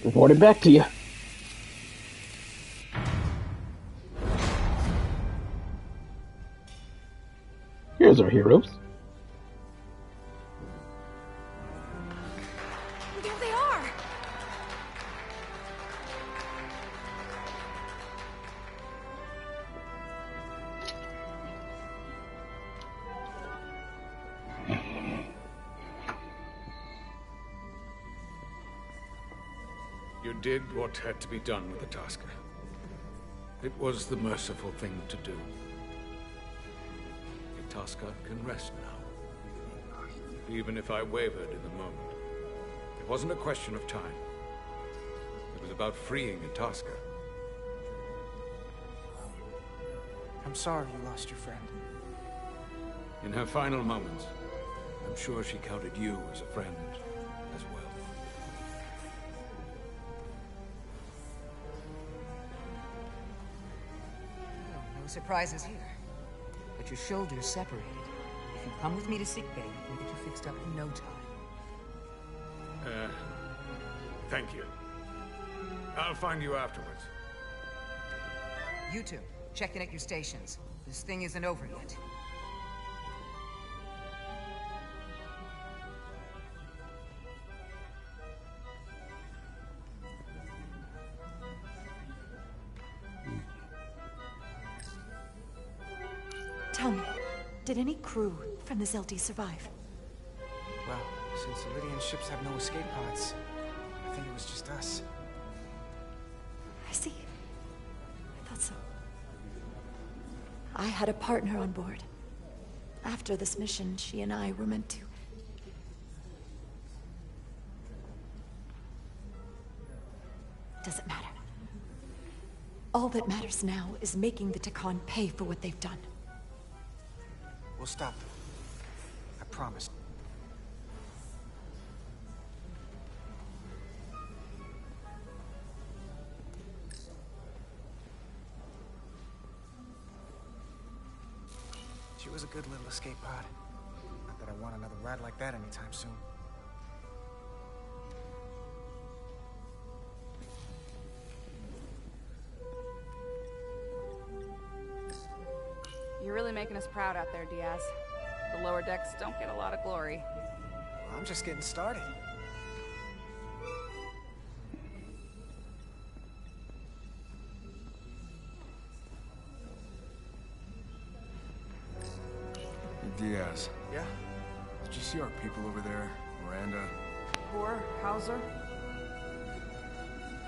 Report it back to you. Here's our heroes. There they are! You did what had to be done with the Tasker. It was the merciful thing to do. The Tasker can rest now. Even if I wavered in the moment. It wasn't a question of time. It was about freeing a Tasker. I'm sorry you lost your friend. In her final moments, I'm sure she counted you as a friend as well. No surprises here. But your shoulder's separated. If you come with me to sickbay, we'll get you fixed up in no time. Thank you. I'll find you afterwards. You two, check in at your stations. This thing isn't over yet. Tell me, did any crew from the Zelti survive? Well, since the Lydian ships have no escape pods, I think it was just us. I see. I thought so. I had a partner on board. After this mission, she and I were meant to... Doesn't matter. All that matters now is making the Takan pay for what they've done. We'll stop them. I promise. She was a good little escape pod. Not that I want another ride like that anytime soon. You're really making us proud out there, Diaz. The lower decks don't get a lot of glory. Well, I'm just getting started. Diaz. Yeah? Did you see our people over there? Miranda? Kapoor, Hauser?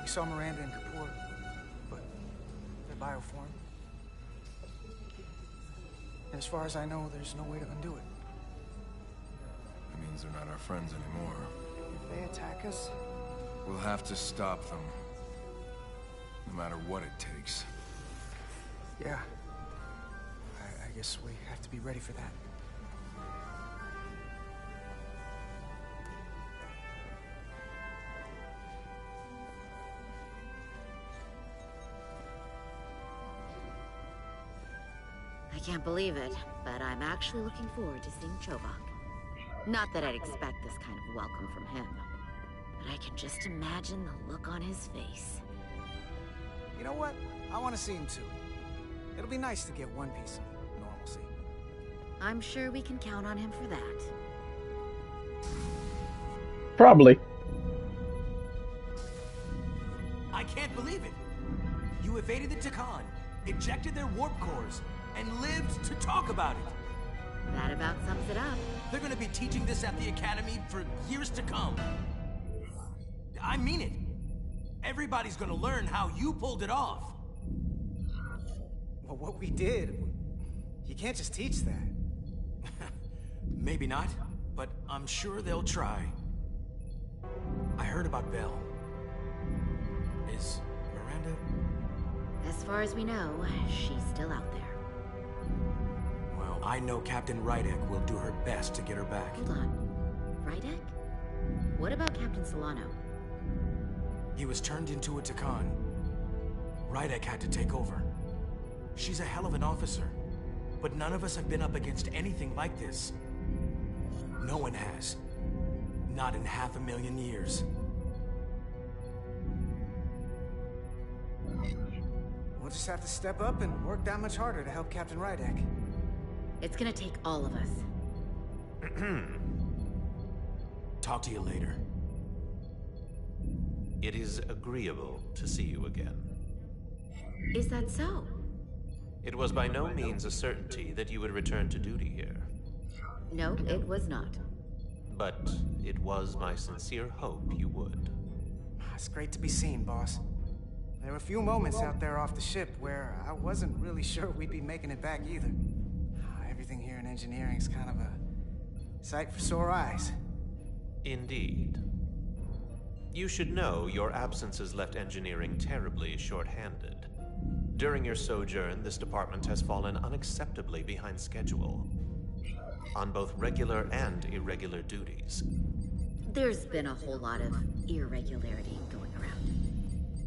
We saw Miranda and Kapoor, but they're bioform. And as far as I know, there's no way to undo it. That means they're not our friends anymore. If they attack us? We'll have to stop them. No matter what it takes. Yeah. I guess we have to be ready for that. I can't believe it, but I'm actually looking forward to seeing Chobok. Not that I'd expect this kind of welcome from him, but I can just imagine the look on his face. You know what? I want to see him too. It'll be nice to get one piece of normalcy. I'm sure we can count on him for that. Probably. I can't believe it. You evaded the Takan, ejected their warp cores, and lived to talk about it. That about sums it up. They're gonna be teaching this at the Academy for years to come. I mean it. Everybody's gonna learn how you pulled it off. Well, what we did, you can't just teach that. Maybe not, but I'm sure they'll try. I heard about Belle. Is Miranda? As far as we know, she's still out there. Well, I know Captain Rydek will do her best to get her back. Hold on. Rydek? What about Captain Solano? He was turned into a Takan. Rydek had to take over. She's a hell of an officer, but none of us have been up against anything like this. No one has. Not in 500,000 years. we'll just have to step up and work that much harder to help Captain Rydek. It's gonna take all of us. Talk to you later. It is agreeable to see you again. Is that so? It was by no means a certainty that you would return to duty here. No, it was not. But it was my sincere hope you would. It's great to be seen, boss. There were a few moments out there off the ship where I wasn't really sure we'd be making it back either. Everything here in engineering's kind of a sight for sore eyes. Indeed. You should know your absence has left engineering terribly short-handed. During your sojourn, this department has fallen unacceptably behind schedule on both regular and irregular duties. There's been a whole lot of irregularity going around.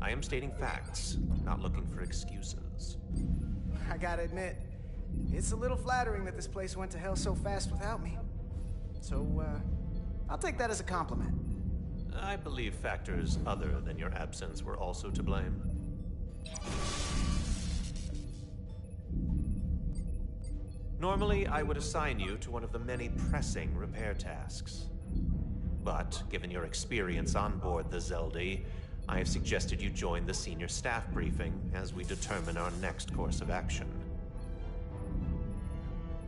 I am stating facts, not looking for excuses. I gotta admit, it's a little flattering that this place went to hell so fast without me. So, I'll take that as a compliment. I believe factors other than your absence were also to blame. Normally, I would assign you to one of the many pressing repair tasks. But, given your experience on board the Zeldi, I have suggested you join the senior staff briefing as we determine our next course of action.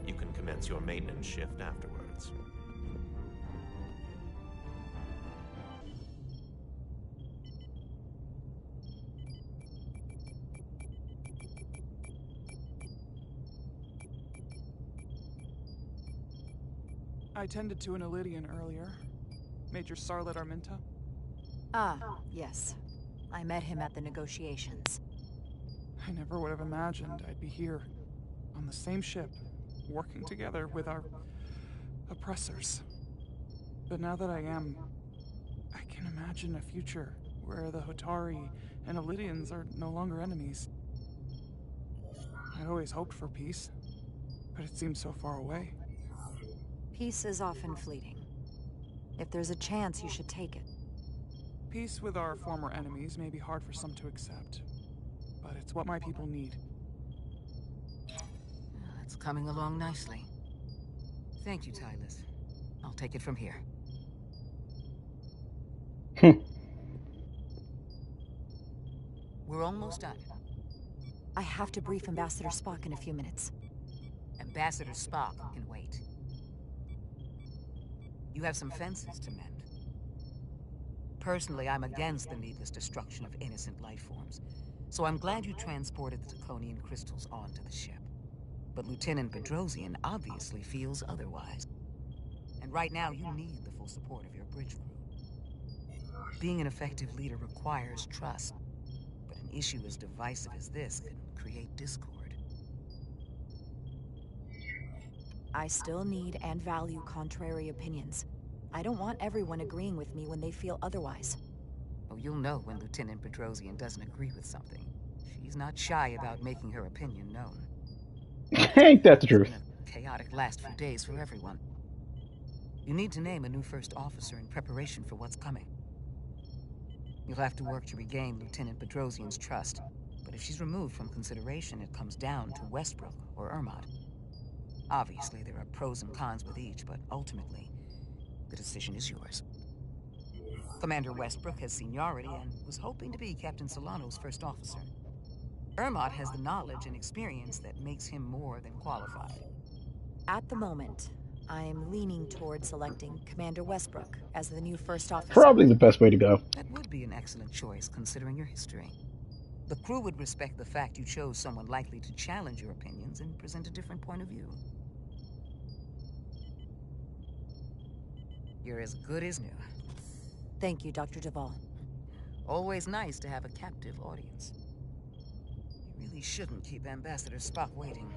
You can commence your maintenance shift afterwards. I tended to an Elydian earlier. Major Sarlet Arminta. Ah, yes. I met him at the negotiations. I never would have imagined I'd be here, on the same ship, working together with our oppressors. But now that I am, I can imagine a future where the Hotari and Elydians are no longer enemies. I'd always hoped for peace, but it seems so far away. Peace is often fleeting. If there's a chance, you should take it. Peace with our former enemies may be hard for some to accept, but it's what my people need. It's coming along nicely. Thank you, Tylus. I'll take it from here. We're almost done. I have to brief Ambassador Spock in a few minutes. Ambassador Spock can wait. You have some fences to mend. Personally, I'm against the needless destruction of innocent life forms, so I'm glad you transported the Draconian crystals onto the ship. But Lieutenant Bedrosian obviously feels otherwise. And right now, you need the full support of your bridge crew. Being an effective leader requires trust, but an issue as divisive as this can create discord. I still need and value contrary opinions. I don't want everyone agreeing with me when they feel otherwise. Oh, you'll know when Lieutenant Bedrosian doesn't agree with something. She's not shy about making her opinion known. Ain't that the truth? It's been a chaotic last few days for everyone. You need to name a new first officer in preparation for what's coming. You'll have to work to regain Lieutenant Bedrosian's trust, but if she's removed from consideration, it comes down to Westbrook or Ermot. Obviously, there are pros and cons with each, but ultimately, the decision is yours. Commander Westbrook has seniority and was hoping to be Captain Solano's first officer. Ermot has the knowledge and experience that makes him more than qualified. At the moment, I'm leaning toward selecting Commander Westbrook as the new first officer. Probably the best way to go. That would be an excellent choice, considering your history. The crew would respect the fact you chose someone likely to challenge your opinions and present a different point of view. You're as good as new. Thank you, Dr. Duvall. Always nice to have a captive audience. You really shouldn't keep Ambassador Spock waiting.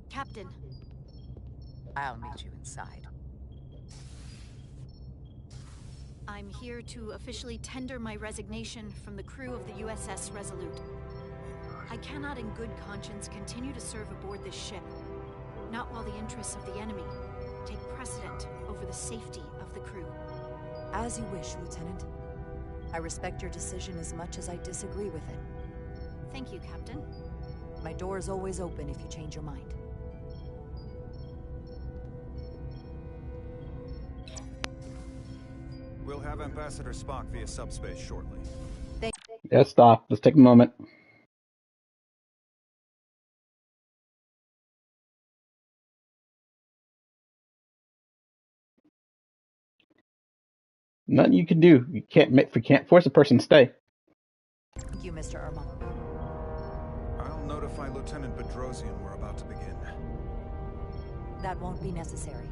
Captain. I'll meet you inside. I'm here to officially tender my resignation from the crew of the USS Resolute. I cannot in good conscience continue to serve aboard this ship, not while the interests of the enemy take precedent over the safety of the crew. As you wish, Lieutenant. I respect your decision as much as I disagree with it. Thank you, Captain. My door is always open if you change your mind. We'll have Ambassador Spock via subspace shortly. Yeah, stop. Let's take a moment. Nothing you can do. You can't force a person to stay. Thank you, Mr. Irma. I'll notify Lieutenant Bedrosian we're about to begin. That won't be necessary.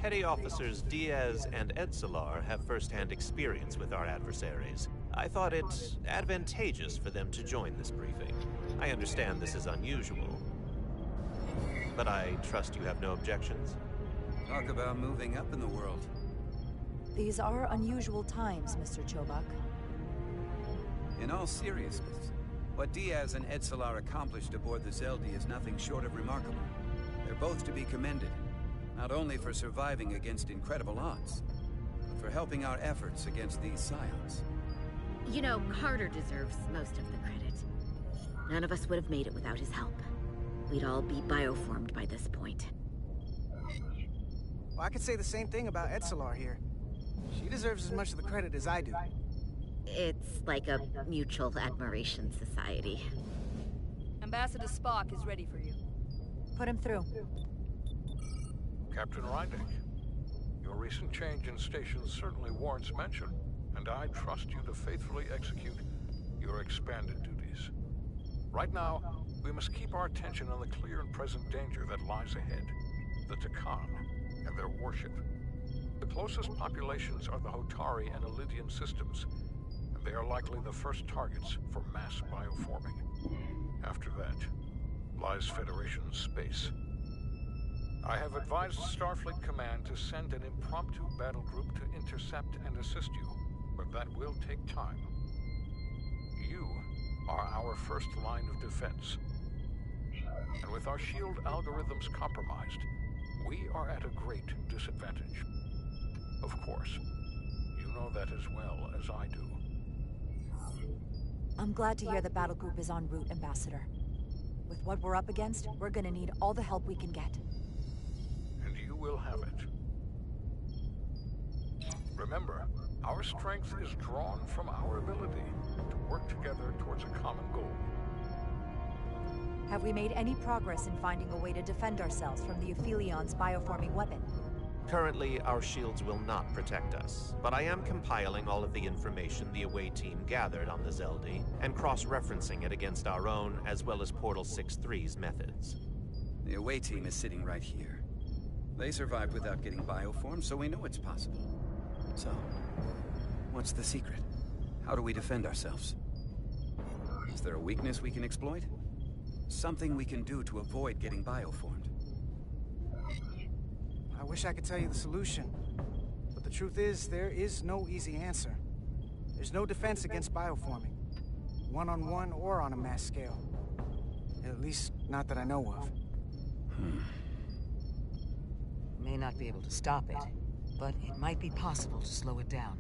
Petty Officers Diaz and Edsolar have first-hand experience with our adversaries. I thought it advantageous for them to join this briefing. I understand this is unusual, but I trust you have no objections? Talk about moving up in the world. These are unusual times, Mr. Chobak. In all seriousness, what Diaz and Edsolar accomplished aboard the Zeldi is nothing short of remarkable. They're both to be commended, not only for surviving against incredible odds, but for helping our efforts against these scions. You know, Carter deserves most of the credit. None of us would have made it without his help. We'd all be bioformed by this point. Well, I could say the same thing about Edsolar here. She deserves as much of the credit as I do. It's like a mutual admiration society. Ambassador Spock is ready for you. Put him through. Captain Reindeck, your recent change in station certainly warrants mention, and I trust you to faithfully execute your expanded duties. Right now, we must keep our attention on the clear and present danger that lies ahead, the Takan and their warship. The closest populations are the Hotari and Elydian systems, and they are likely the first targets for mass bioforming. After that, lies Federation space. I have advised Starfleet Command to send an impromptu battle group to intercept and assist you, but that will take time. You are our first line of defense. And with our shield algorithms compromised, we are at a great disadvantage. Of course, you know that as well as I do. I'm glad to hear the battle group is en route, Ambassador. With what we're up against, we're gonna need all the help we can get. And you will have it. Remember, our strength is drawn from our ability to work together towards a common goal. Have we made any progress in finding a way to defend ourselves from the Aphilion's bioforming weapon? Currently, our shields will not protect us, but I am compiling all of the information the away team gathered on the Zeldi and cross-referencing it against our own as well as Portal 6-3's methods. The away team is sitting right here. They survived without getting bioformed, so we know it's possible. So, what's the secret? How do we defend ourselves? Is there a weakness we can exploit? Something we can do to avoid getting bioformed? I wish I could tell you the solution, but the truth is, there is no easy answer. There's no defense against bioforming, one-on-one or on a mass scale. At least, not that I know of. May not be able to stop it, but it might be possible to slow it down.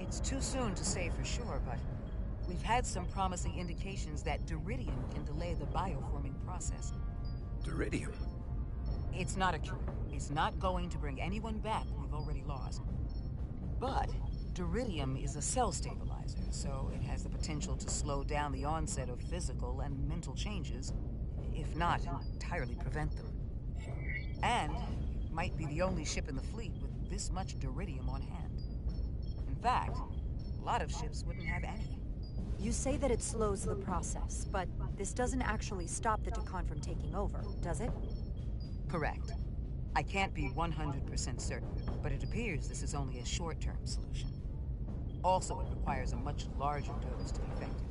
It's too soon to say for sure, but we've had some promising indications that Duridium can delay the bioforming process. Duridium? It's not a cure. It's not going to bring anyone back we've already lost. But Duridium is a cell stabilizer, so it has the potential to slow down the onset of physical and mental changes, if not entirely prevent them. And it might be the only ship in the fleet with this much Duridium on hand. In fact, a lot of ships wouldn't have any. You say that it slows the process, but this doesn't actually stop the Takan from taking over, does it? Correct. I can't be 100% certain, but it appears this is only a short-term solution. Also, it requires a much larger dose to be effective.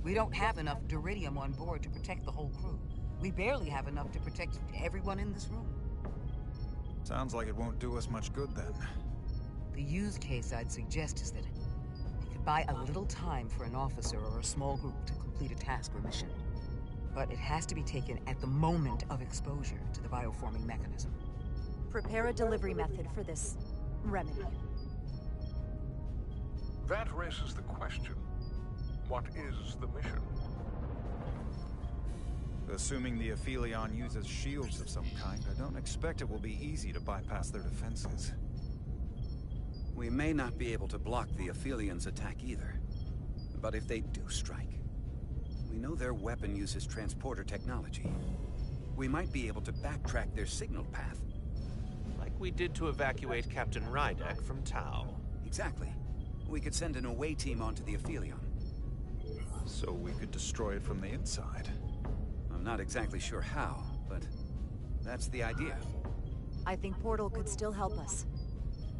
We don't have enough Duridium on board to protect the whole crew. We barely have enough to protect everyone in this room. Sounds like it won't do us much good then. The use case I'd suggest is that we could buy a little time for an officer or a small group to complete a task or mission. But it has to be taken at the moment of exposure to the bioforming mechanism. Prepare a delivery method for this remedy. That raises the question, what is the mission? Assuming the Aphelion uses shields of some kind, I don't expect it will be easy to bypass their defenses. We may not be able to block the Aphelions' attack either. But if they do strike, we know their weapon uses transporter technology. We might be able to backtrack their signal path. Like we did to evacuate Captain Rydek from Tau. Exactly. We could send an away team onto the Aphelion. So we could destroy it from the inside. I'm not exactly sure how, but that's the idea. I think Portal could still help us.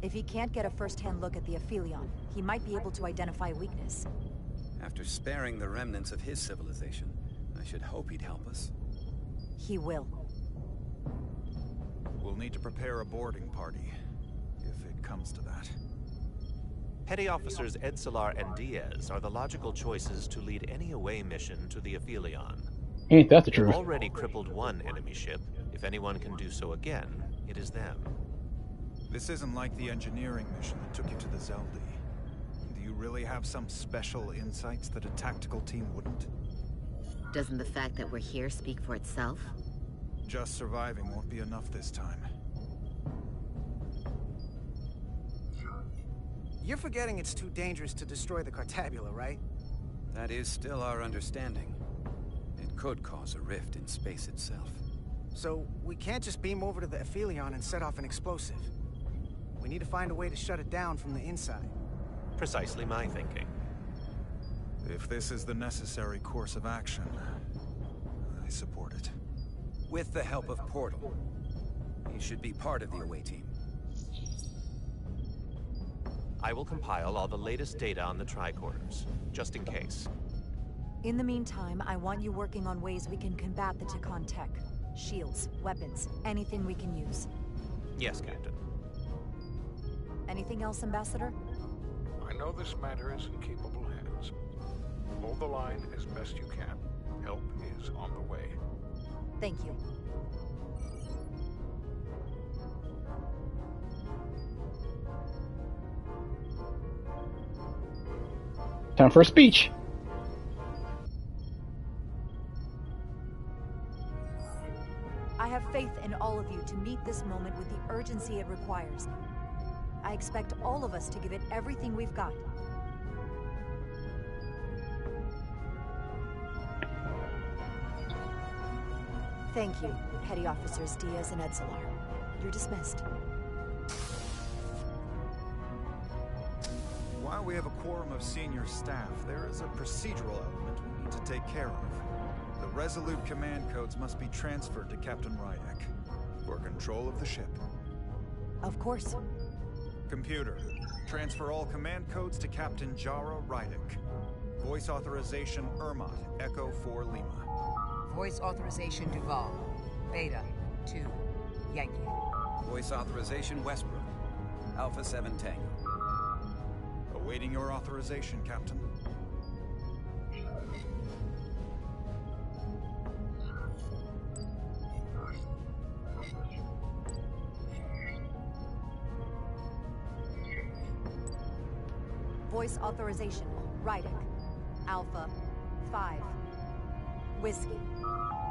If he can't get a first-hand look at the Aphelion, he might be able to identify a weakness. After sparing the remnants of his civilization, I should hope he'd help us. He will. We'll need to prepare a boarding party, if it comes to that. Petty Officers Edsalar and Diaz are the logical choices to lead any away mission to the Aphelion. Ain't that the truth? They've already crippled one enemy ship. If anyone can do so again, it is them. This isn't like the engineering mission that took you to the Zeldi. Do you really have some special insights that a tactical team wouldn't? Doesn't the fact that we're here speak for itself? Just surviving won't be enough this time. You're forgetting it's too dangerous to destroy the Cartabula, right? That is still our understanding. It could cause a rift in space itself. So, we can't just beam over to the Aphelion and set off an explosive. We need to find a way to shut it down from the inside. Precisely my thinking. If this is the necessary course of action, I support it. With the help of Portal. He should be part of the away team. I will compile all the latest data on the tricorders, just in case. In the meantime, I want you working on ways we can combat the Takan tech. Shields, weapons, anything we can use. Yes, Captain. Anything else, Ambassador? I know this matter is in capable hands. Hold the line as best you can. Help is on the way. Thank you. Time for a speech. I have faith in all of you to meet this moment with the urgency it requires. I expect all of us to give it everything we've got. Thank you, Petty Officers Diaz and Edsalar. You're dismissed. While we have a quorum of senior staff, there is a procedural element we need to take care of. The Resolute command codes must be transferred to Captain Rydek for control of the ship. Of course. Computer, transfer all command codes to Captain Jara Rydek. Voice authorization Ermot, Echo 4 Lima. Voice authorization Duval. Beta 2 Yankee. Voice authorization Westbrook. Alpha 7 Tango. Awaiting your authorization, Captain. Voice authorization, Rydek. Alpha 5 Whiskey.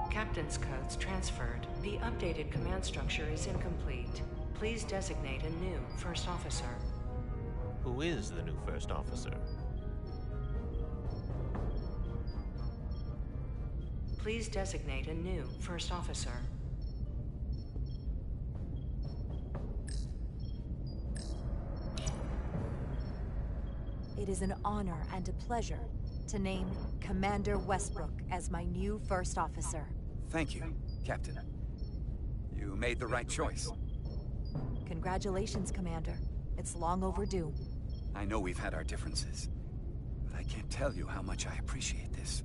Captain's codes transferred. The updated command structure is incomplete. Please designate a new first officer. Who is the new first officer? Please designate a new first officer. It is an honor and a pleasure to name Commander Westbrook as my new first officer. Thank you, Captain. You made the right choice. Congratulations, Commander. It's long overdue. I know we've had our differences, but I can't tell you how much I appreciate this.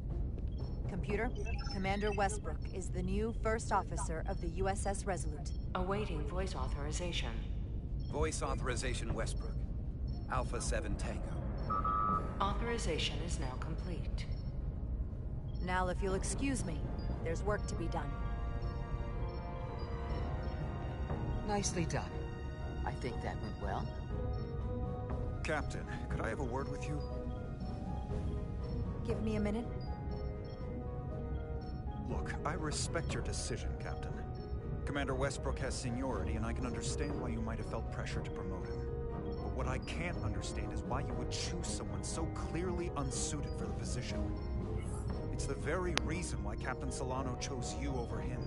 Computer, Commander Westbrook is the new first officer of the USS Resolute. Awaiting voice authorization. Voice authorization Westbrook. Alpha 7 Tango. Authorization is now complete. Now, if you'll excuse me, there's work to be done. Nicely done. I think that went well. Captain, could I have a word with you? Give me a minute. Look, I respect your decision, Captain. Commander Westbrook has seniority, and I can understand why you might have felt pressure to promote him. But what I can't understand is why you would choose someone so clearly unsuited for the position. It's the very reason why Captain Solano chose you over him.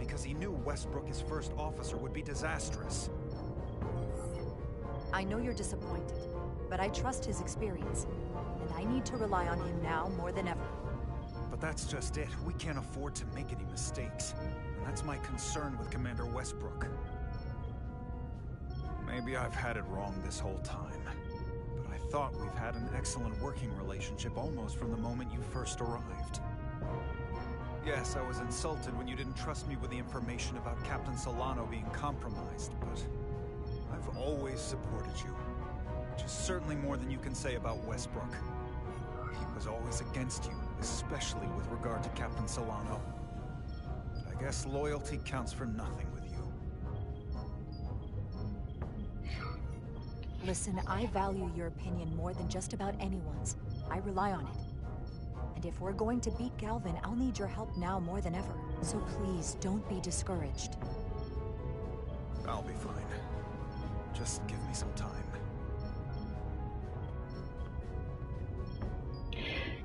Because he knew Westbrook as first officer would be disastrous. I know you're disappointed, but I trust his experience, and I need to rely on him now more than ever. But that's just it. We can't afford to make any mistakes. And that's my concern with Commander Westbrook. Maybe I've had it wrong this whole time. But I thought we've had an excellent working relationship almost from the moment you first arrived. Yes, I was insulted when you didn't trust me with the information about Captain Solano being compromised, but I've always supported you. Which is certainly more than you can say about Westbrook. He was always against you, especially with regard to Captain Solano. But I guess loyalty counts for nothing with you. Listen, I value your opinion more than just about anyone's. I rely on it. And if we're going to beat Galvin, I'll need your help now more than ever. So please, don't be discouraged. I'll be fine. Just give me some time.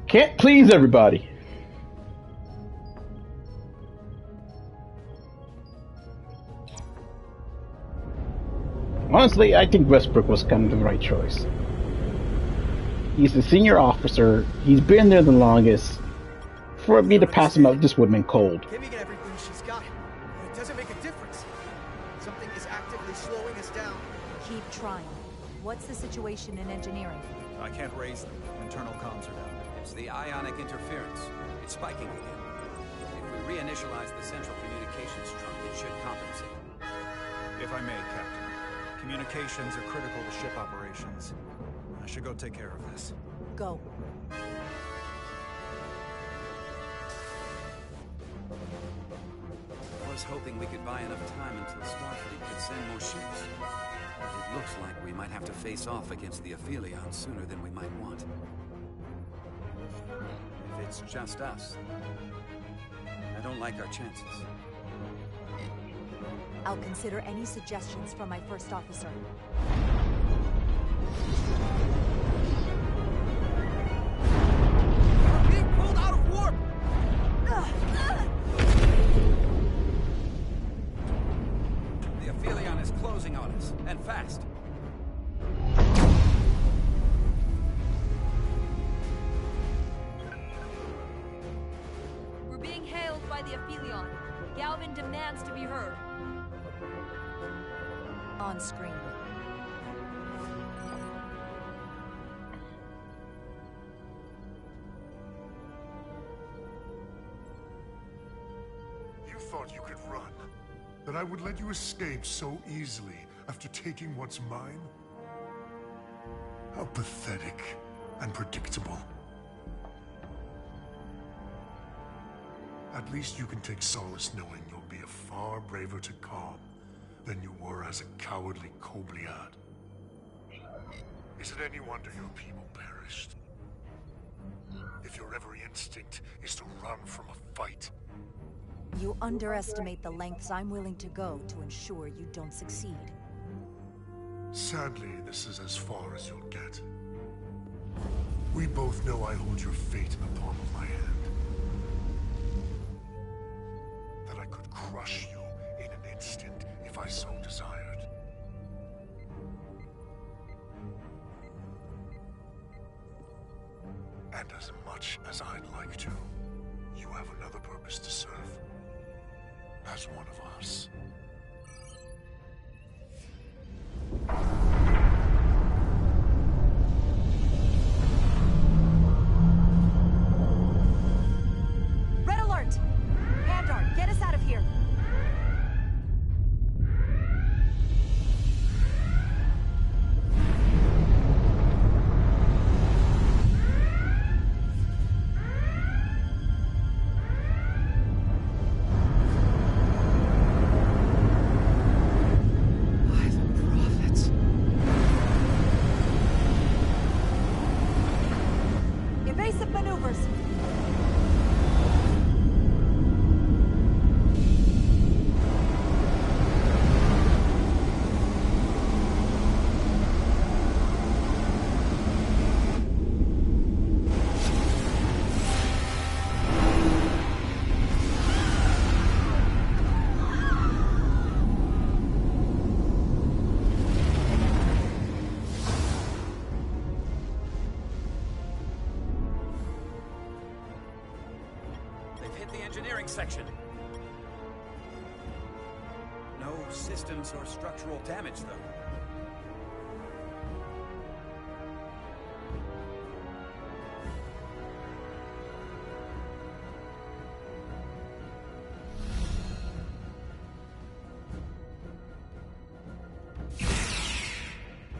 Can't please everybody. Honestly, I think Westbrook was kind of the right choice. He's the senior officer. He's been there the longest. For me to pass him up, this would have been cold. Kimmy get everything she's got. It doesn't make a difference. Something is actively slowing us down. Keep trying. What's the situation in engineering? I can't raise them. Internal comms are down. It's the ionic interference. It's spiking again. If we reinitialize the central communications trunk, it should compensate. If I may, Captain. Communications are critical to ship operations. I should go take care of this. Go. I was hoping we could buy enough time until Starfleet could send more ships. But it looks like we might have to face off against the Aphelion sooner than we might want. If it's just us, I don't like our chances. I'll consider any suggestions from my first officer. We're being pulled out of warp! The Aphelion is closing on us, and fast. We're being hailed by the Aphelion. Galvin demands to be heard. On screen. You thought you could run? That I would let you escape so easily after taking what's mine? How pathetic and predictable. At least you can take solace knowing you'll be a far braver Takan than you were as a cowardly Kobliad. Is it any wonder your people perished? If your every instinct is to run from a fight. You underestimate the lengths I'm willing to go to ensure you don't succeed. Sadly, this is as far as you'll get. We both know I hold your fate in the palm of my hand. That I could crush you in an instant if I so desired. And as much as I'd like to, you have another purpose to serve. As one of us. Red alert! Pandar, get us out of here! engineering section. No systems or structural damage, though.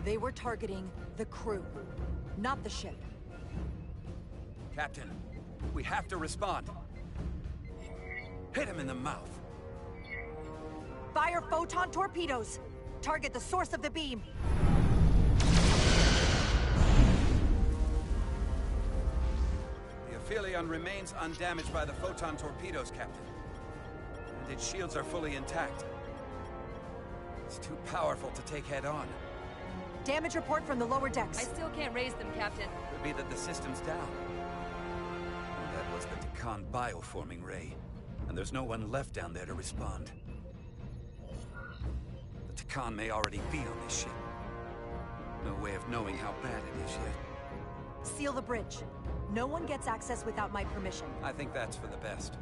They were targeting the crew, not the ship. Captain, we have to respond. Hit him in the mouth. Fire photon torpedoes! Target the source of the beam! The Aphelion remains undamaged by the photon torpedoes, Captain. And its shields are fully intact. It's too powerful to take head-on. Damage report from the lower decks. I still can't raise them, Captain. Could be that the system's down. That was the Decon bioforming ray. And there's no one left down there to respond. The Decon may already be on this ship. No way of knowing how bad it is yet. Seal the bridge. No one gets access without my permission. I think that's for the best.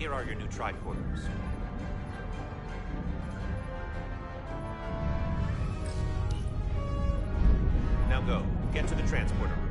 Here are your new tricorders. Now go. Get to the transporter room.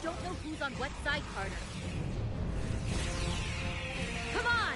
Don't know who's on what side, Carter. Come on!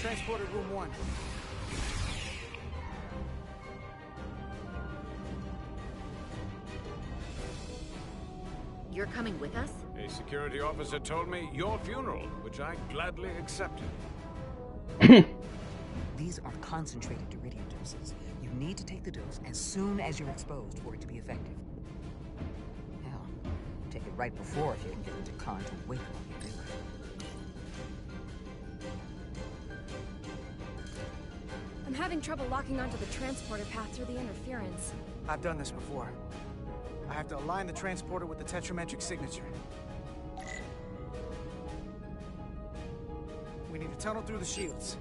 Transporter room 1. You're coming with us? A security officer told me your funeral, which I gladly accepted. These are concentrated iridium doses. You need to take the dose as soon as you're exposed for it to be effective. Hell, take it right before if you can get the Decon to wake up when you do it. I'm having trouble locking onto the transporter path through the interference. I've done this before. I have to align the transporter with the tetrametric signature. We need to tunnel through the shields.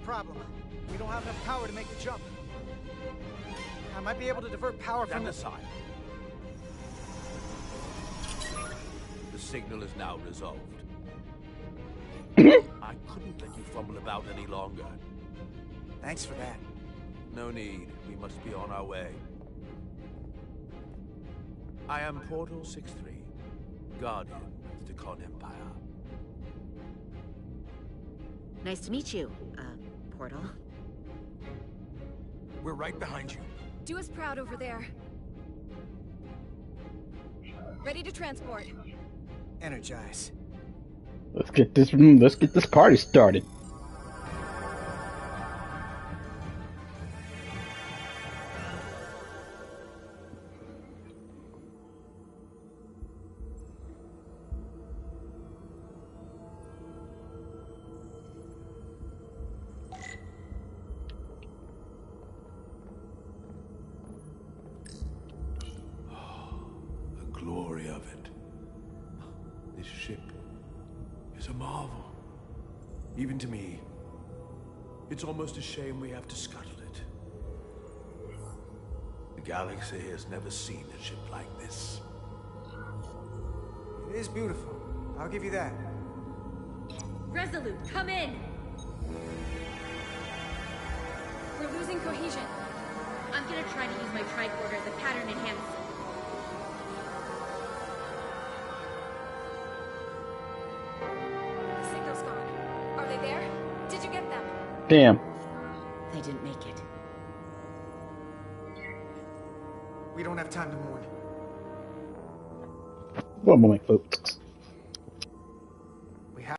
Problem. We don't have enough power to make the jump. I might be able to divert power from the side. The signal is now resolved. I couldn't let you fumble about any longer. Thanks for that. No need. We must be on our way. I am Portal 6-3, Guardian of the Decon Empire. Nice to meet you, Portal. We're right behind you. Do us proud over there. Ready to transport. Energize. Let's get this party started. glory of it. This ship is a marvel. Even to me, it's almost a shame we have to scuttle it. The galaxy has never seen a ship like this. It is beautiful. I'll give you that. Resolute, come in! We're losing cohesion. I'm gonna try to use my tricorder as a pattern enhancer. The signal's gone. Are they there? Did you get them? Damn. They didn't make it. We don't have time to mourn. One moment, folks. We have...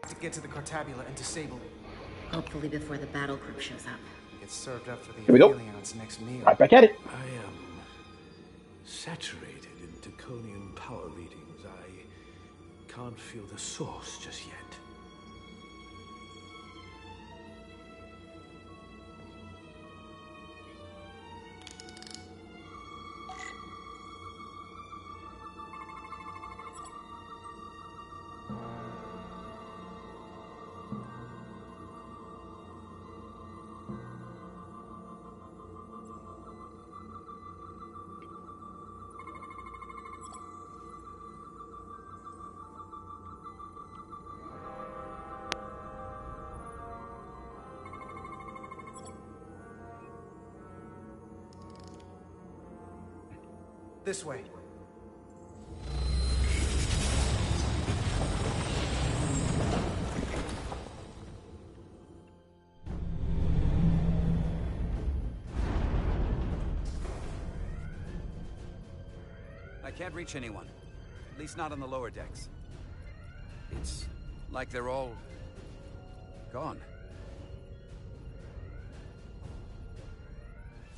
to get to the Cartabula and disable it. Hopefully before the battle group shows up. Get served up for the Here we go. Aphelions next meal. Right back at it. I am saturated in Taconian power readings. I can't feel the source just yet. This way. I can't reach anyone. At least not on the lower decks. It's like they're all gone.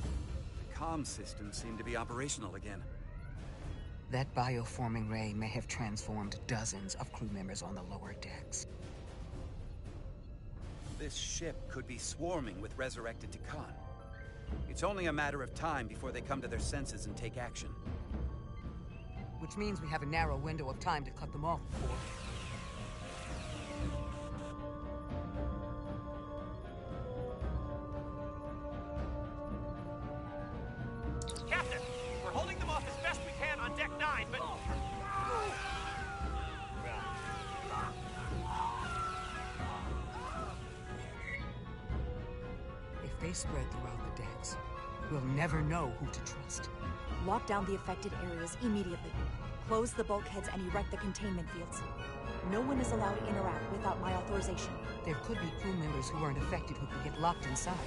The comm systems seem to be operational again. That bioforming ray may have transformed dozens of crew members on the lower decks. This ship could be swarming with resurrected Takan. It's only a matter of time before they come to their senses and take action. Which means we have a narrow window of time to cut them off before... Captain, we're holding them off as best we can on Deck 9, but... If they spread throughout the decks, we'll never know who to trust. Lock down the affected areas immediately. Close the bulkheads and erect the containment fields. No one is allowed to interact without my authorization. There could be crew members who aren't affected who could get locked inside.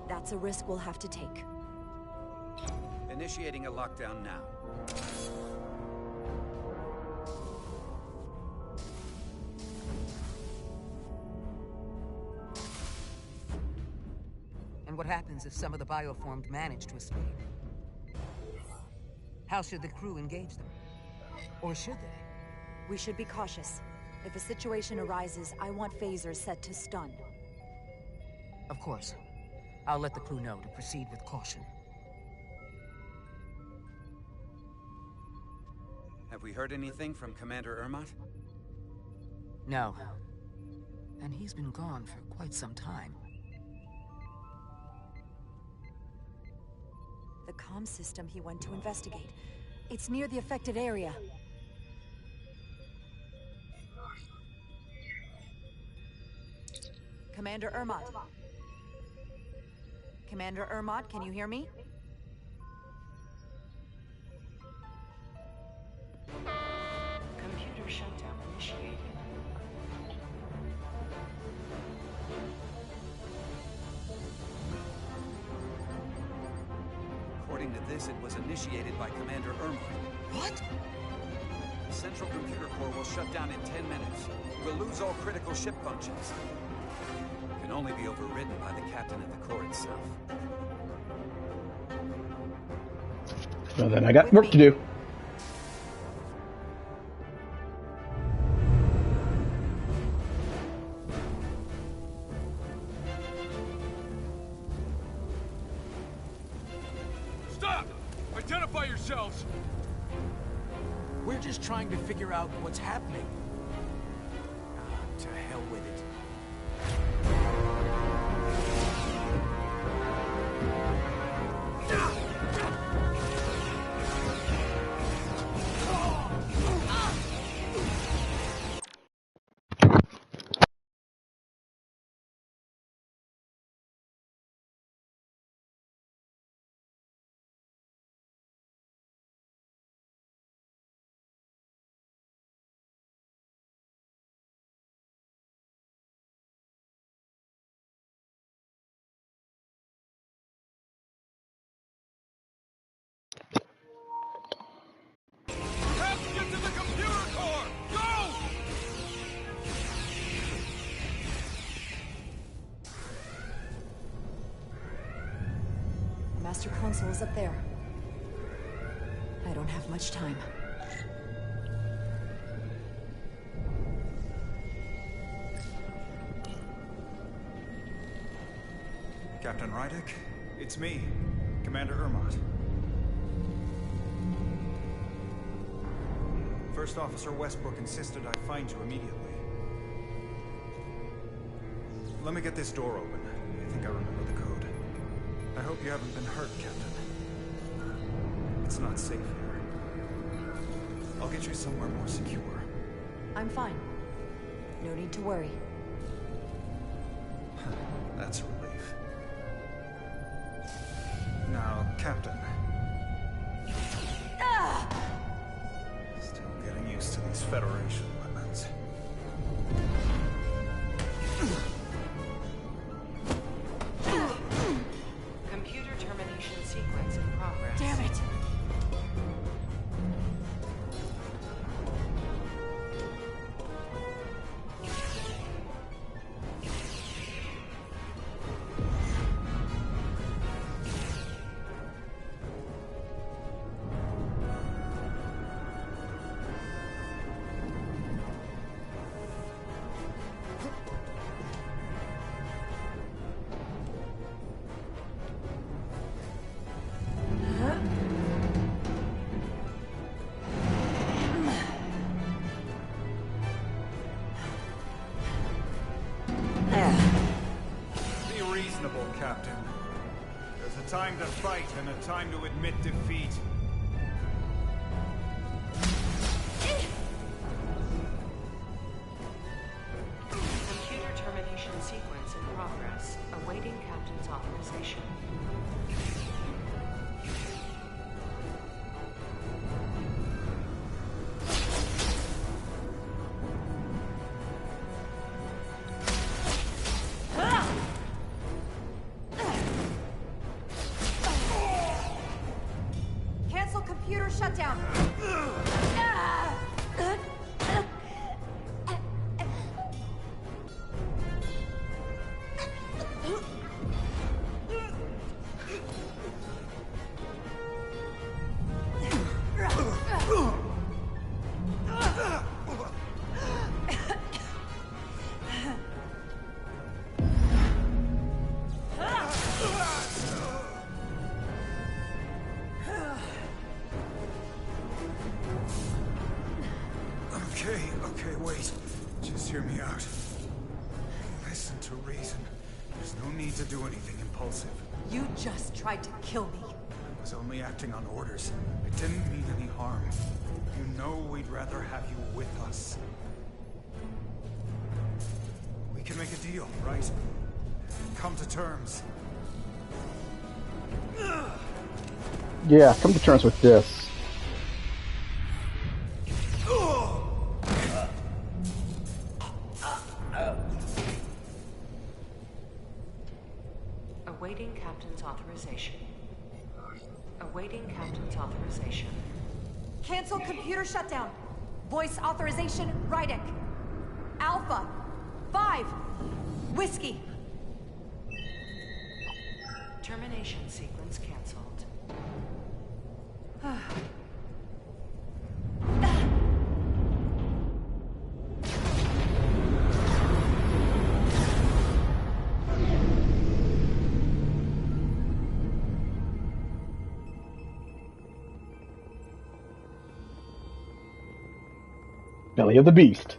That's a risk we'll have to take. Initiating a lockdown now. And what happens if some of the bioformed manage to escape? How should the crew engage them? Or should they? We should be cautious. If a situation arises, I want phasers set to stun. Of course. I'll let the crew know to proceed with caution. Have we heard anything from Commander Ermot? No. And he's been gone for quite some time. The comm system he went to investigate. It's near the affected area. Commander Ermot. Commander Ermot, can you hear me? Computer shutdown initiated. According to this, it was initiated by Commander Ermot. What? The central computer core will shut down in 10 minutes. We'll lose all critical ship functions. It can only be overridden by the captain at the core itself. Well, then I got work to do. Stop! Identify yourselves! We're just trying to figure out what's happening. To hell with it. The master console is up there. I don't have much time. Captain Rydick, it's me, Commander Ermot. First Officer Westbrook insisted I find you immediately. Let me get this door open. I think I remember the code. I hope you haven't been hurt, Captain. It's not safe here. I'll get you somewhere more secure. I'm fine. No need to worry. That's a relief. Now, Captain. Still getting used to these Federation weapons. Computer termination sequence in progress. Damn it! Be reasonable, Captain. There's a time to fight and a time to admit defeat. Computer termination sequence in progress. Awaiting Captain's authorization. Cancel computer shutdown. Okay, wait. Just hear me out. to reason. There's no need to do anything impulsive. You just tried to kill me. I was only acting on orders. I didn't mean any harm. You know we'd rather have you with us. We can make a deal, right? Come to terms. Yeah, come to terms with this. Awaiting Captain's authorization. Awaiting Captain's authorization. Cancel computer shutdown. Voice authorization, Rydek. Alpha 5 Whiskey. Termination sequence canceled. Belly of the Beast.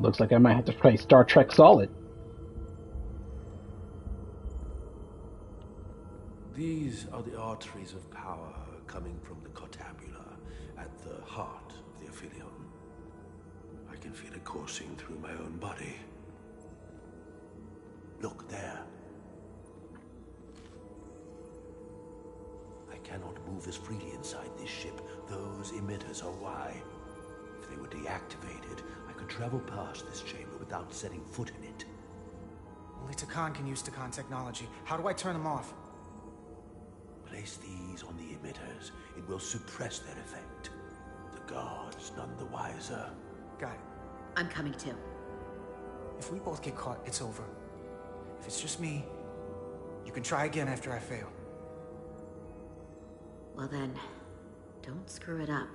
Looks like I might have to play Star Trek Solid. These are the arteries of power coming from the cortabula at the heart of the Aphelion. I can feel it coursing through my own body. Look there. I cannot move as freely inside this ship. Those emitters are why. If they were deactivated, I could travel past this chamber without setting foot in it. Only Takan can use Takan technology. How do I turn them off? Place these on the emitters. It will suppress their effect. The guards none the wiser. Got it. I'm coming too. If we both get caught, it's over. If it's just me, you can try again after I fail. Well then, don't screw it up.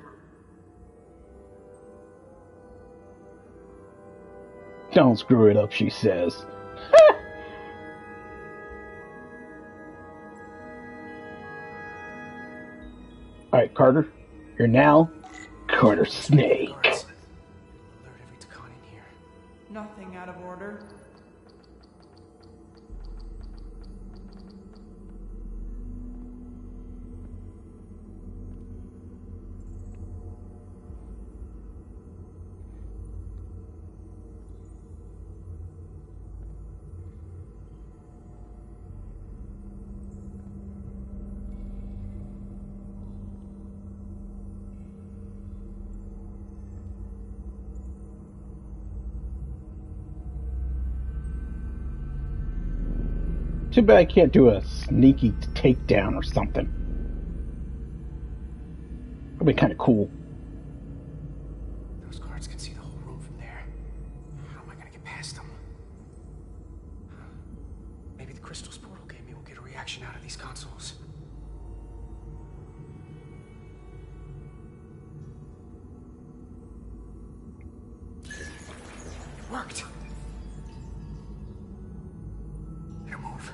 Don't screw it up, she says. Alright, Carter. You're now Carter Snake. Alert every Takan in here. Nothing out of order. Too bad I can't do a sneaky takedown or something. That'd be kind of cool. Those guards can see the whole room from there. How am I gonna get past them? Maybe the crystals portal gave me will get a reaction out of these consoles. It worked. Now move.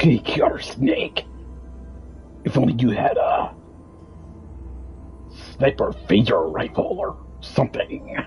cake, you're a snake. If only you had a sniper phaser rifle or something.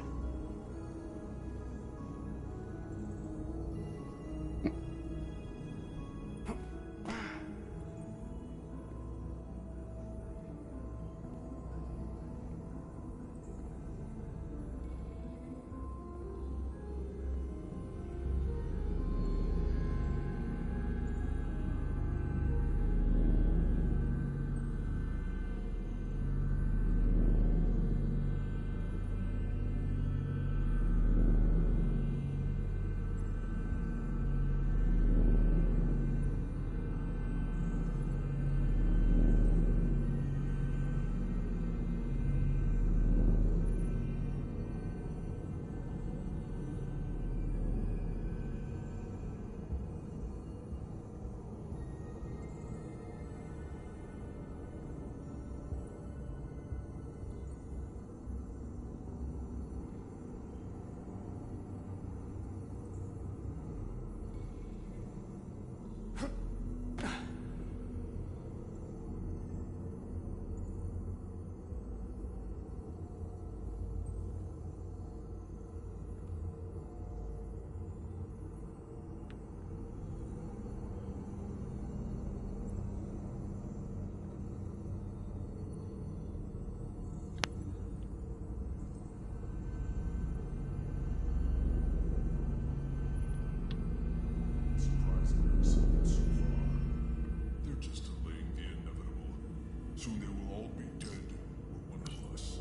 Soon they will all be dead, or one of us.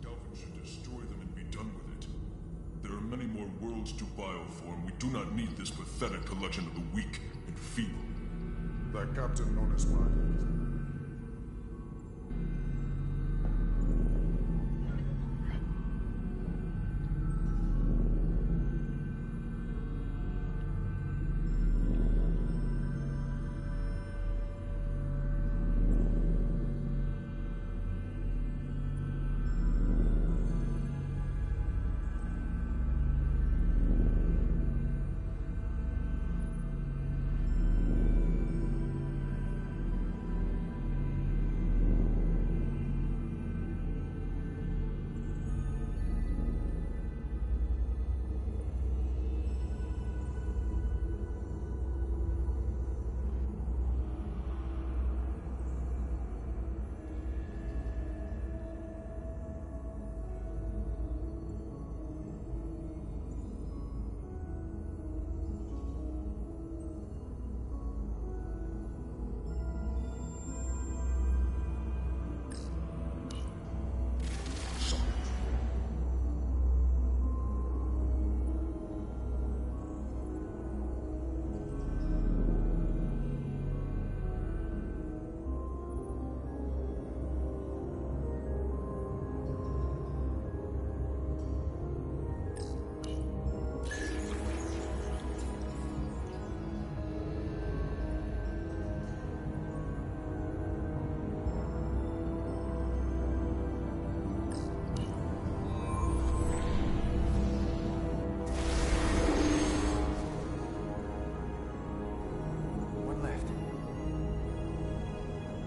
Galvin should destroy them and be done with it. There are many more worlds to bioform. We do not need this pathetic collection of the weak and feeble. That captain known as mine.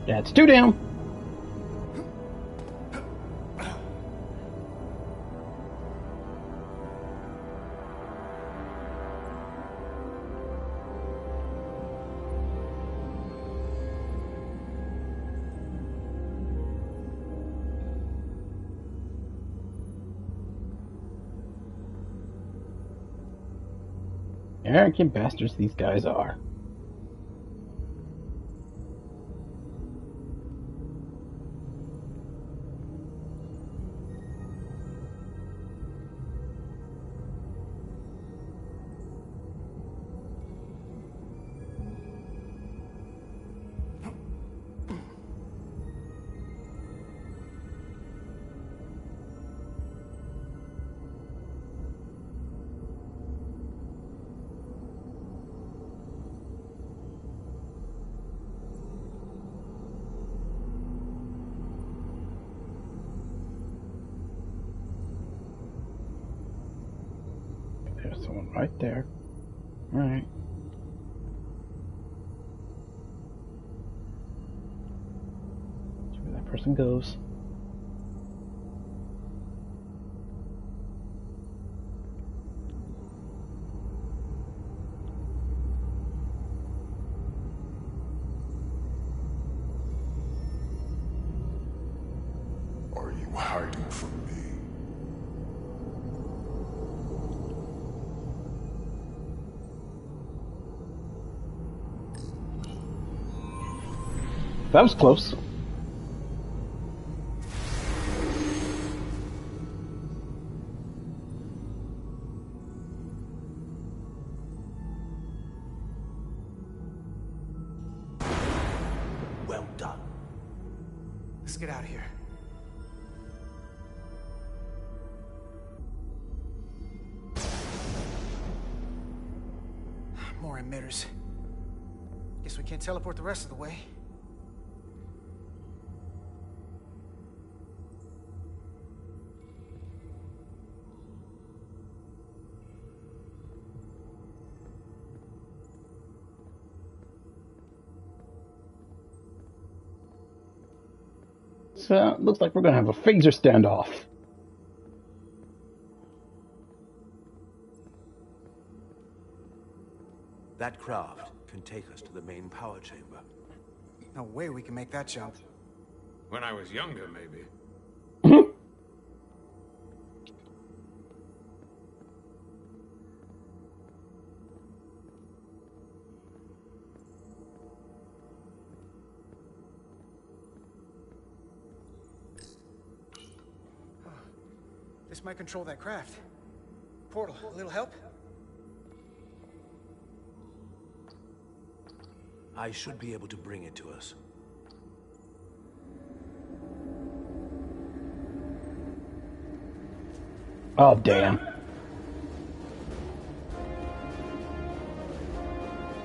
That's 2 down. Arrogant bastards these guys are. There's someone right there. Alright. See where that person goes. Are you hiding from me? That was close. Well done. Let's get out of here. More emitters. Guess we can't teleport the rest of the way. So, looks like we're gonna have a phaser standoff. That craft can take us to the main power chamber. No way we can make that jump. When I was younger, maybe. This might control that craft. Portal, a little help? I should be able to bring it to us. Oh, damn.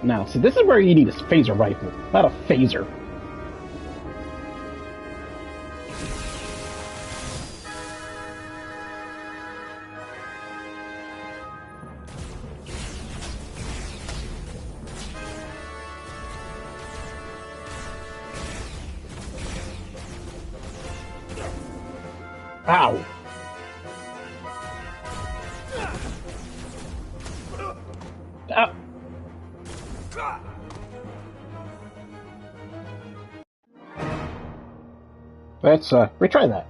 Now, see, this is where you need a phaser rifle, not a phaser. Ow. Ow. Let's retry that.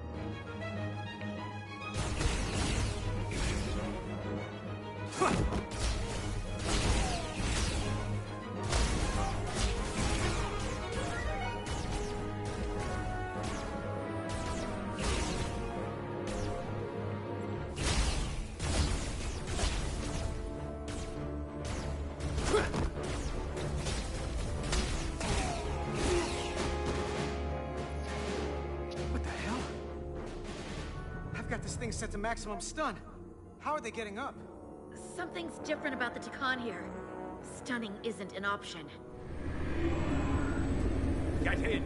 What the hell? I've got this thing set to maximum stun. How are they getting up? Something's different about the Takan here. Stunning isn't an option. Get in!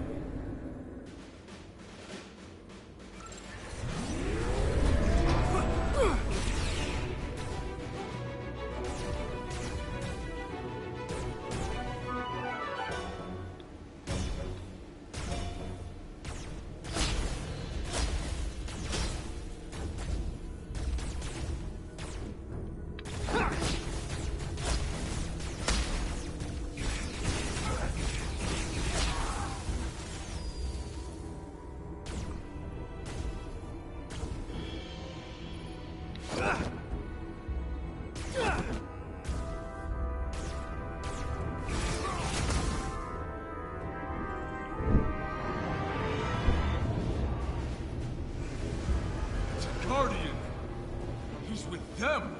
Guardian! He's with them!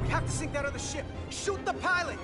We have to sink that other ship. Shoot the pilot!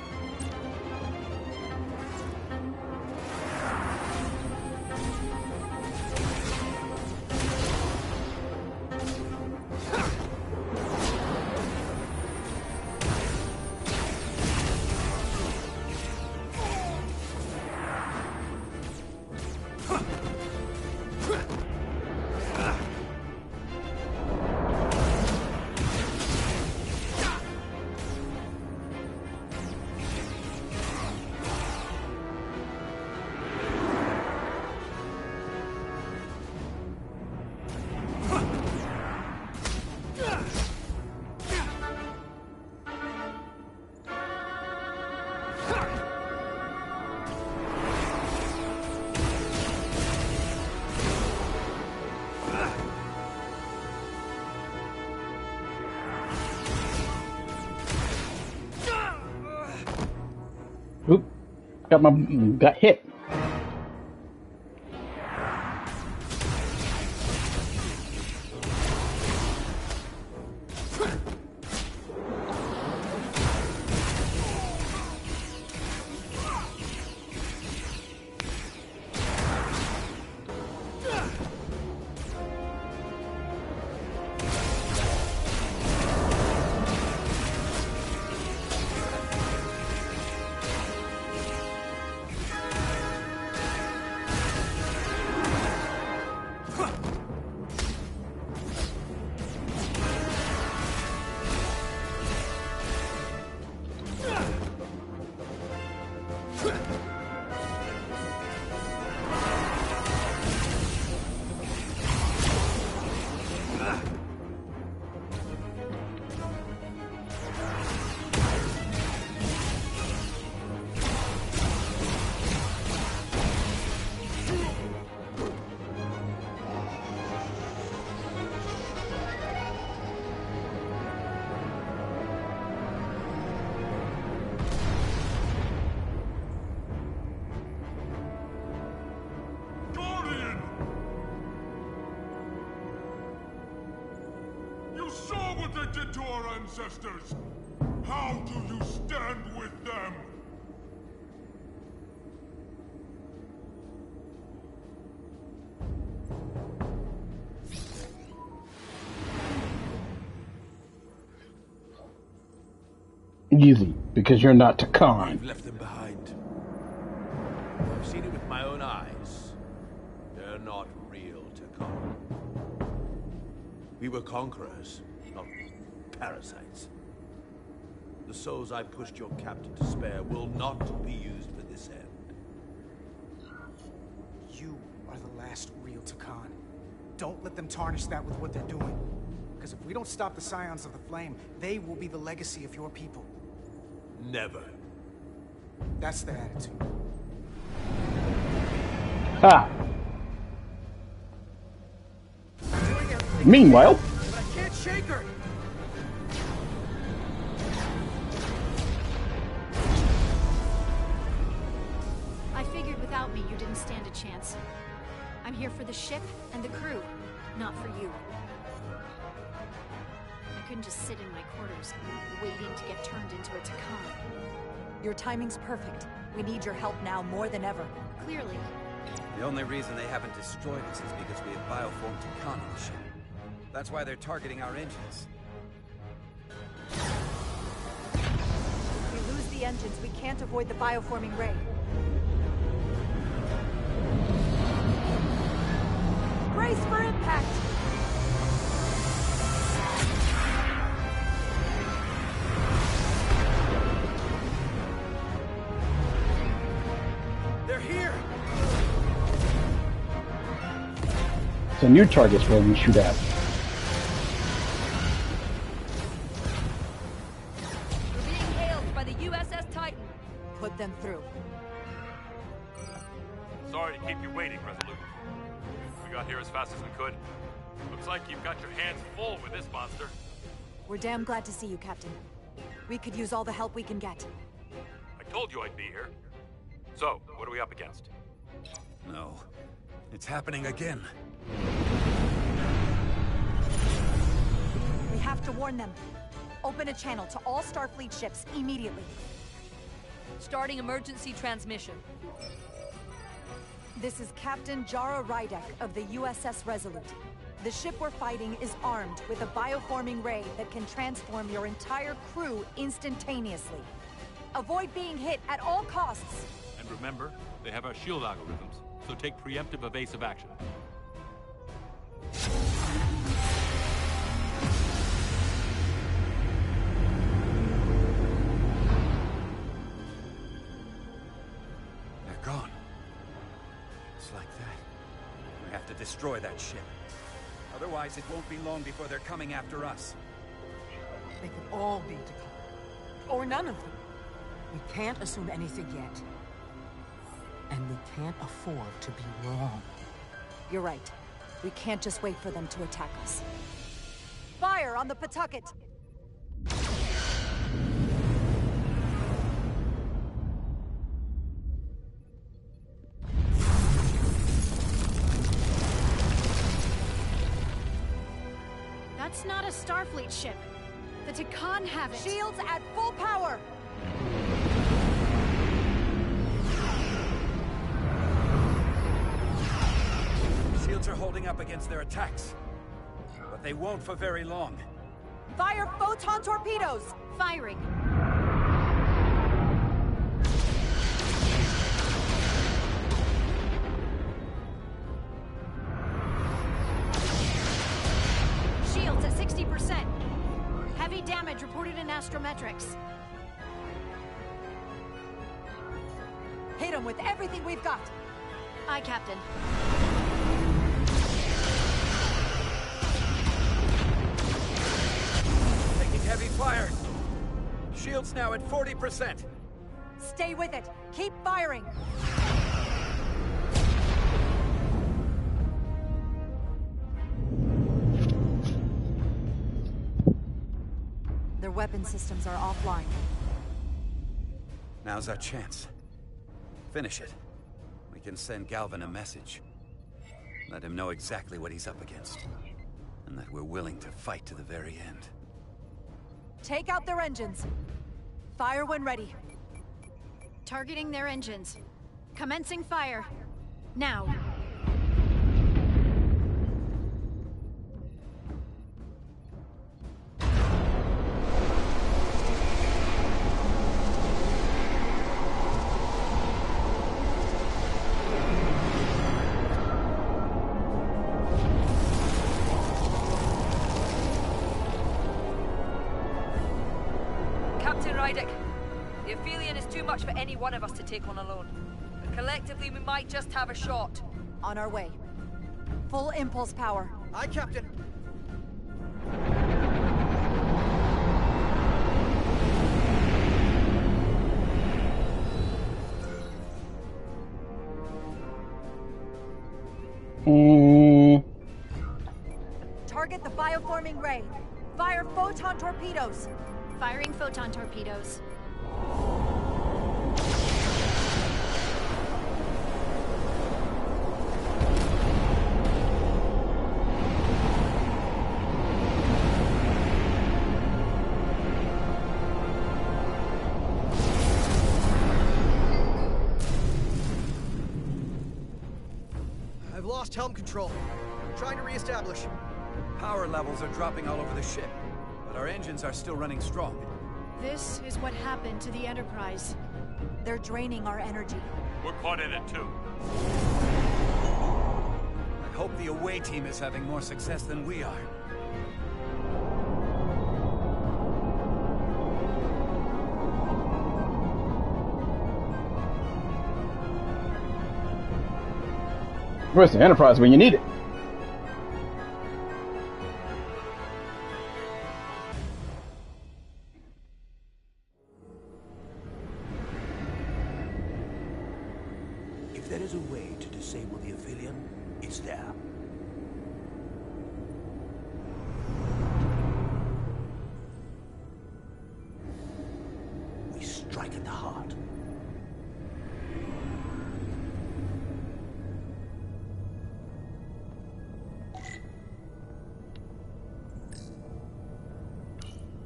Oop. Got hit. Did to our ancestors. How do you stand with them? Easy, because you're not Takan. We've left them behind. I've seen it with my own eyes. They're not real Takan. We were conquerors, not parasites. The souls I pushed your captain to spare will not be used for this end. You are the last real Takan. Don't let them tarnish that with what they're doing. Because if we don't stop the Scions of the Flame, they will be the legacy of your people. Never. That's their attitude. Ha! Meanwhile... But I can't shake her! I figured without me you didn't stand a chance. I'm here for the ship and the crew, not for you. I couldn't just sit in my quarters, waiting to get turned into a Takan. Your timing's perfect. We need your help now more than ever. Clearly. The only reason they haven't destroyed us is because we have bioformed Takan on the ship. That's why they're targeting our engines. If we lose the engines, we can't avoid the bioforming ray. Brace for impact! They're here! So new targets where we shoot at. We're being hailed by the USS Titan. Put them through. Sorry to keep you waiting, Resolute. We got here as fast as we could. Looks like you've got your hands full with this monster. We're damn glad to see you, Captain. We could use all the help we can get. I told you I'd be here. So, what are we up against? No. It's happening again. We have to warn them. Open a channel to all Starfleet ships immediately. Starting emergency transmission. This is Captain Jara Rydek of the USS Resolute. The ship we're fighting is armed with a bioforming ray that can transform your entire crew instantaneously. Avoid being hit at all costs. And remember, they have our shield algorithms, so take preemptive evasive action. They're gone. Just like that. We have to destroy that ship. Otherwise, it won't be long before they're coming after us. They could all be Takan. Or none of them. We can't assume anything yet. And we can't afford to be wrong. You're right. We can't just wait for them to attack us. Fire on the Pawtucket! Starfleet ship. The Takan have it. Shields at full power! Shields are holding up against their attacks. But they won't for very long. Fire photon torpedoes! Firing. Shields at 60%. Heavy damage reported in astrometrics. Hit them with everything we've got! Aye, Captain. Taking heavy fire. Shields now at 40%. Stay with it. Keep firing. Their weapon systems are offline. Now's our chance. Finish it. We can send Galvin a message. Let him know exactly what he's up against. And that we're willing to fight to the very end. Take out their engines. Fire when ready. Targeting their engines. Commencing fire. Now. Captain Rydick, the Aphelion is too much for any one of us to take on alone. But collectively, we might just have a shot. On our way. Full impulse power. Aye, Captain. Target the bioforming ray. Fire photon torpedoes. Firing photon torpedoes. I've lost helm control. Trying to reestablish. Power levels are dropping all over the ship, but our engines are still running strong. This is what happened to the Enterprise. They're draining our energy. We're caught in it too. I hope the away team is having more success than we are. Where's the Enterprise when you need it? If there is a way to disable the Aphelion, it's there. We strike at the heart.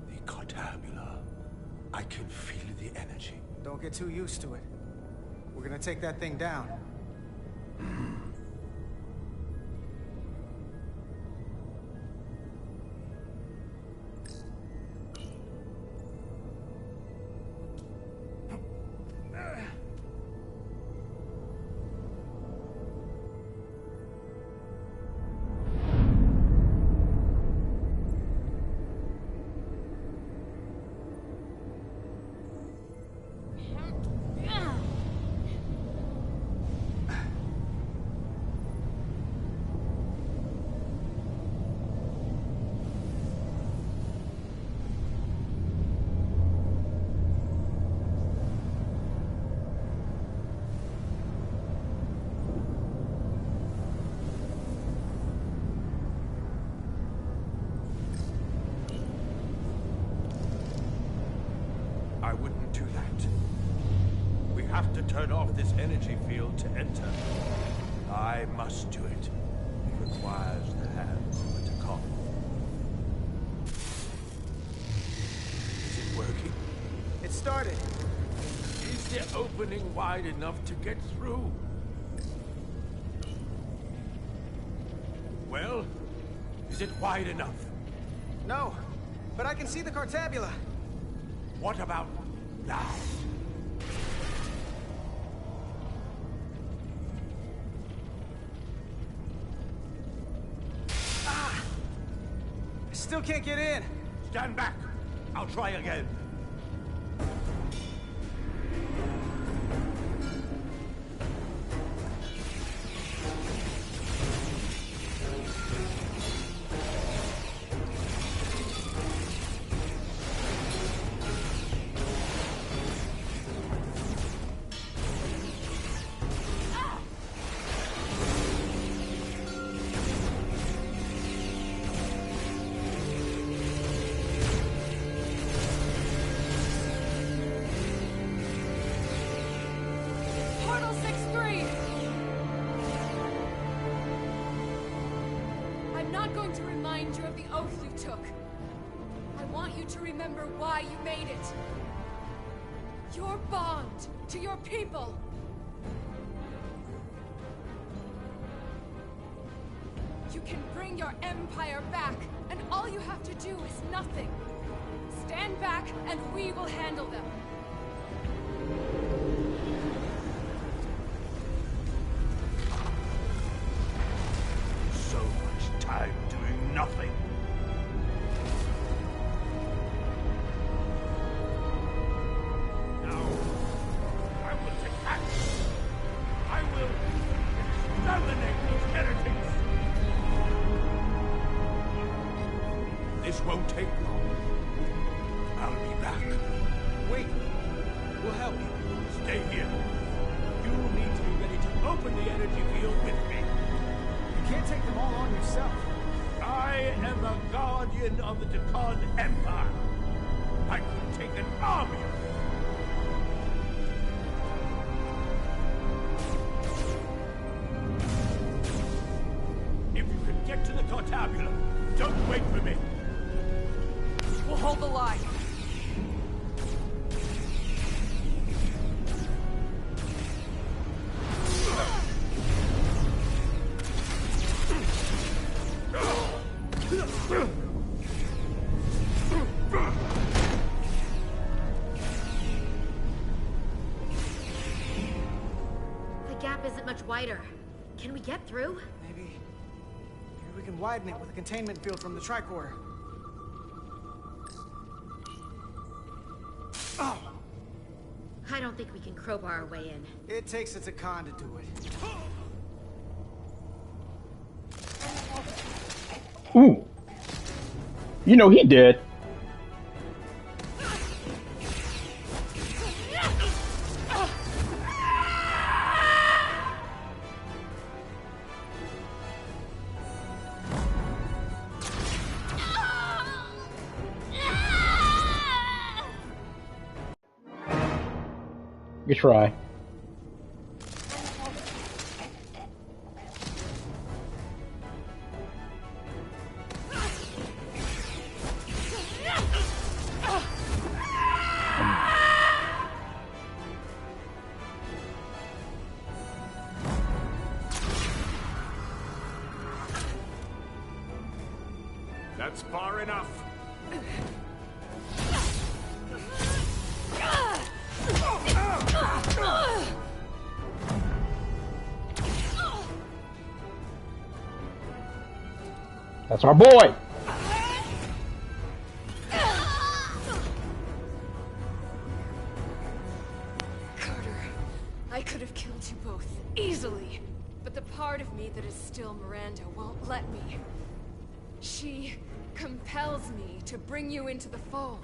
The Cartabula. I can feel the energy. Don't get too used to it. We're gonna take that thing down. I wouldn't do that. We have to turn off this energy field to enter. I must do it. It requires the hands of the Takan. started. Is the opening wide enough to get through? Well, is it wide enough? No, but I can see the Cartabula. What about now? Ah! I still can't get in. Stand back. I'll try again. Portal 6-3! I'm not going to remind you of the oath you took. I want you to remember why you made it. Your bond to your people. You can bring your empire back, and all you have to do is nothing. Stand back, and we will handle them. So much time doing nothing. Now, I will take action. I will exterminate these heretics. This won't take long. I'll be back. Wait, we'll help you. Stay here. You need to be ready to open the energy field with me. You can't take them all on yourself. I am a guardian of the Deccan Empire. I could take an army of them. If you can get to the Cartabula, don't wait for me. We'll hold the line. The gap isn't much wider. Can we get through? Maybe we can widen it with a containment field from the tricorder. Oh! I don't think we can crowbar our way in. It takes a Deccan to do it. Ooh. You know he did. Good try. That's far enough. That's our boy. Carter, I could have killed you both, easily. But the part of me that is still Miranda won't let me. She compels me to bring you into the fold.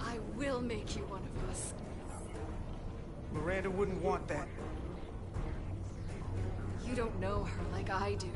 I will make you one of us. Miranda wouldn't want that. You don't know her like I do.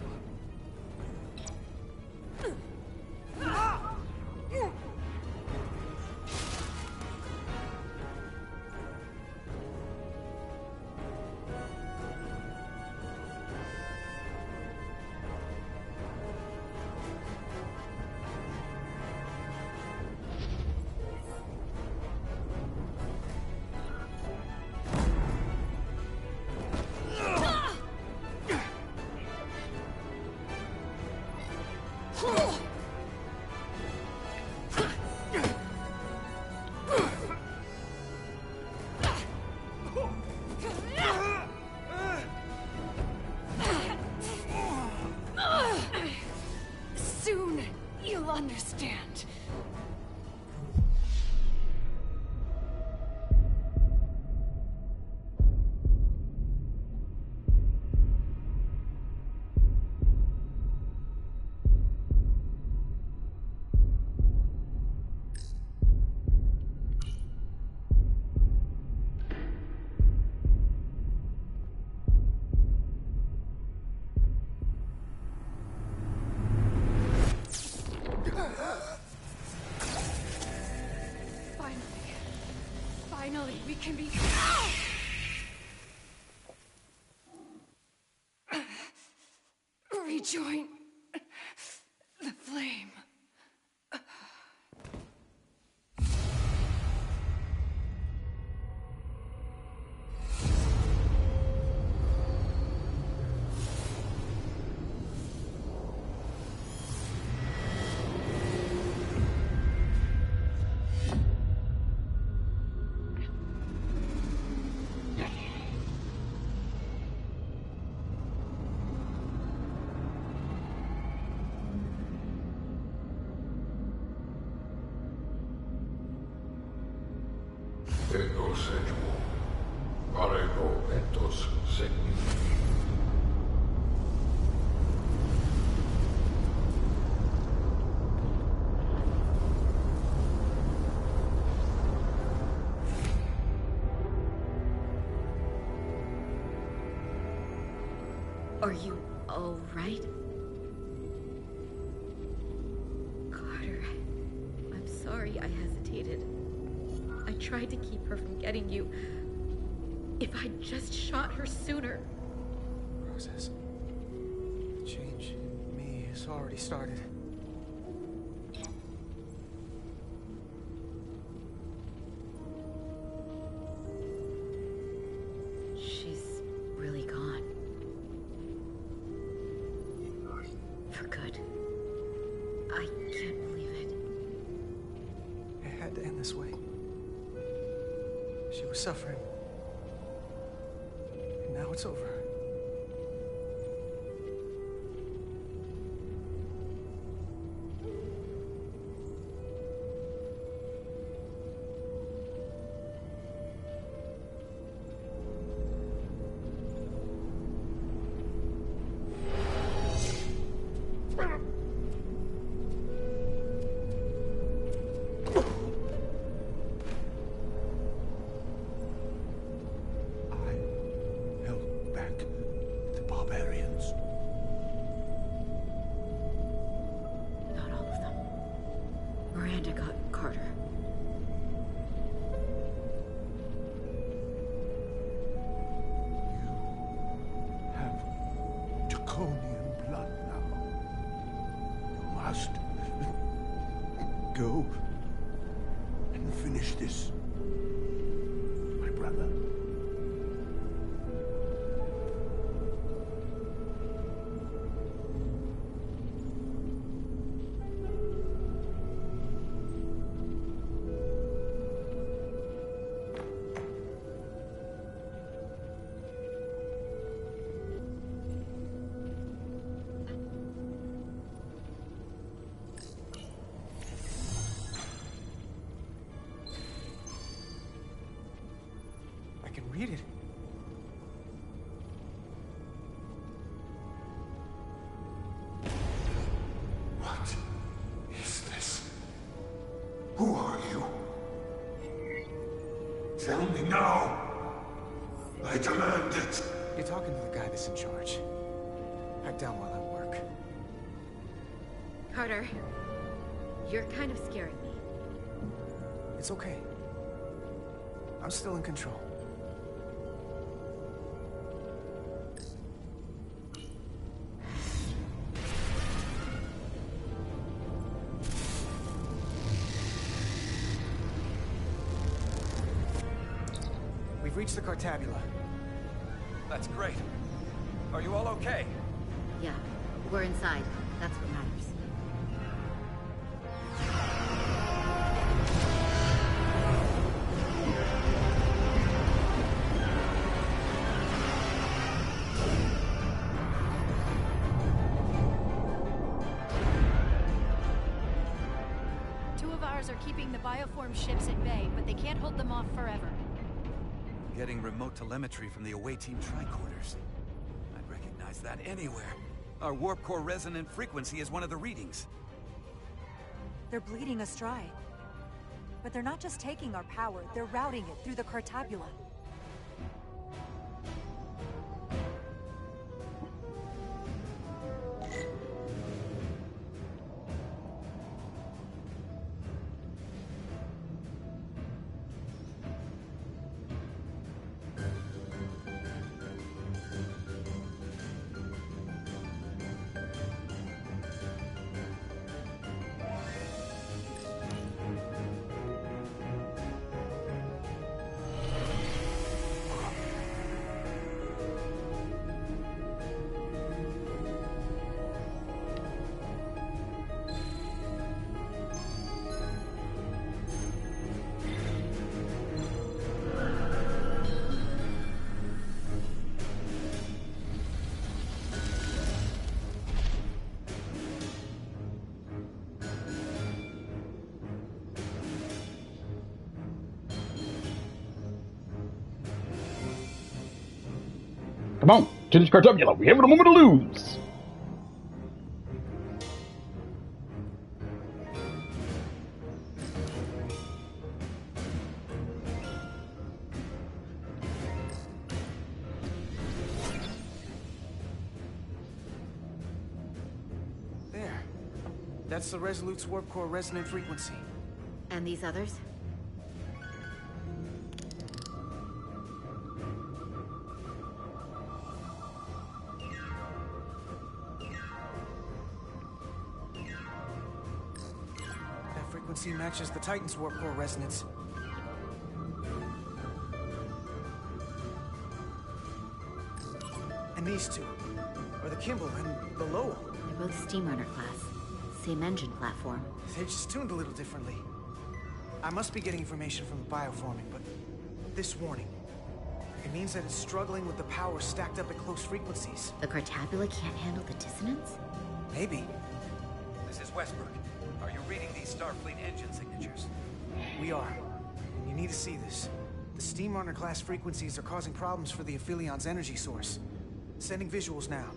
understand. Finally, we can be... rejoin the flame. Are you all right? Carter, I'm sorry I hesitated. I tried to keep her from getting you. If I'd just shot her sooner. Process. The change in me has already started. She's really gone. For good. I can't believe it. It had to end this way. She was suffering. And now it's over. Go and finish this, my brother. I can read it. What is this? Who are you? Tell me now. I demand it. You're talking to the guy that's in charge. Pipe down while I work. Carter, you're kind of scaring me. It's okay. I'm still in control. We've reached the Cartabula. That's great. Are you all okay? Yeah, we're inside. That's what matters. of ours are keeping the bioform ships at bay, but they can't hold them off forever. Getting remote telemetry from the away team tricorders. I'd recognize that anywhere. Our warp core resonant frequency is one of the readings. They're bleeding us dry. But they're not just taking our power, they're routing it through the Cartabula. Come on, to this Cartabula. We haven't a moment to lose. There. That's the Resolute's warp core resonant frequency. And these others? Frequency matches the Titan's warp core resonance. And these two are the Kimball and the Lowell. They're both Steamrunner class. Same engine platform. They're just tuned a little differently. I must be getting information from the bioforming, but this warning. It means that it's struggling with the power stacked up at close frequencies. The Cartabula can't handle the dissonance? Maybe. This is Westbrook. Are you reading these Starfleet engine signatures? We are. You need to see this. The Steamrunner class frequencies are causing problems for the Aphilion's energy source. Sending visuals now.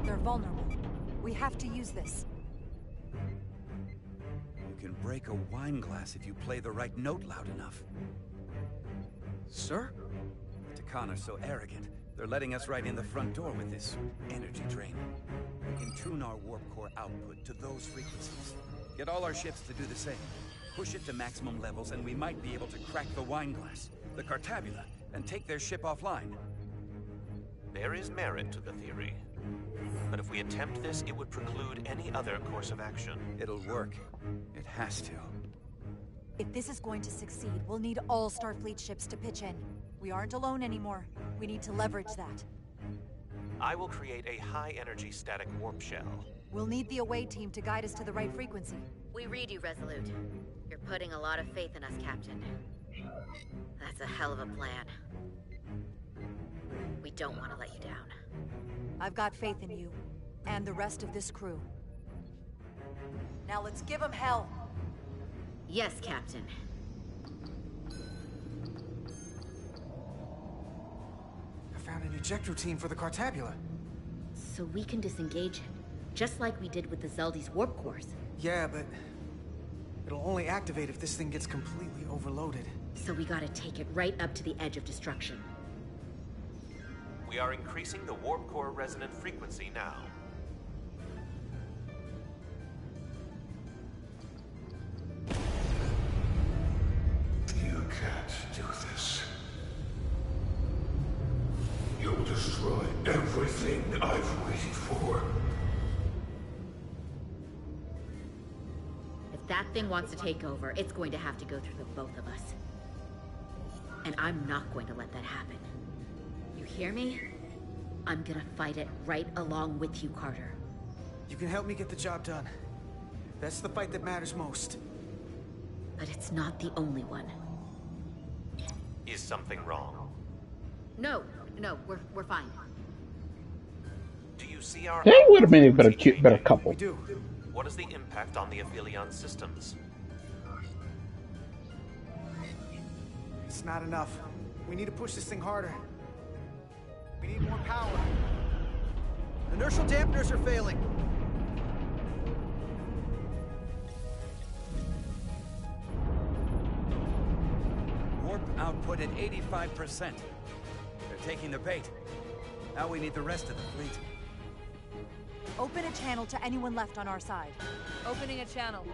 They're vulnerable. We have to use this. You can break a wine glass if you play the right note loud enough. Sir? The Takan are so arrogant. They're letting us right in the front door with this energy drain. We can tune our warp core output to those frequencies. Get all our ships to do the same. Push it to maximum levels and we might be able to crack the wine glass, the Cartabula, and take their ship offline. There is merit to the theory. But if we attempt this, it would preclude any other course of action. It'll work. It has to. If this is going to succeed, we'll need all Starfleet ships to pitch in. We aren't alone anymore. We need to leverage that. I will create a high-energy static warp shell. We'll need the away team to guide us to the right frequency. We read you, Resolute. You're putting a lot of faith in us, Captain. That's a hell of a plan. We don't want to let you down. I've got faith in you, and the rest of this crew. Now let's give them hell! Yes, Captain. I found an eject routine for the Cartabula. So we can disengage it, just like we did with the Zeldy's warp cores. Yeah, but it'll only activate if this thing gets completely overloaded. So we gotta take it right up to the edge of destruction. We are increasing the warp core resonant frequency now. You can't do this. You'll destroy everything I've waited for. If that thing wants to take over, it's going to have to go through the both of us. And I'm not going to let that happen. You hear me? I'm gonna fight it right along with you, Carter. You can help me get the job done. That's the fight that matters most. But it's not the only one. Is something wrong? No, we're fine. Do you see our... They would have been a better couple. We do. What is the impact on the Aphelion systems? It's not enough. We need to push this thing harder. We need more power. Inertial dampeners are failing. Warp output at 85%. They're taking the bait. Now we need the rest of the fleet. Open a channel to anyone left on our side. Opening a channel.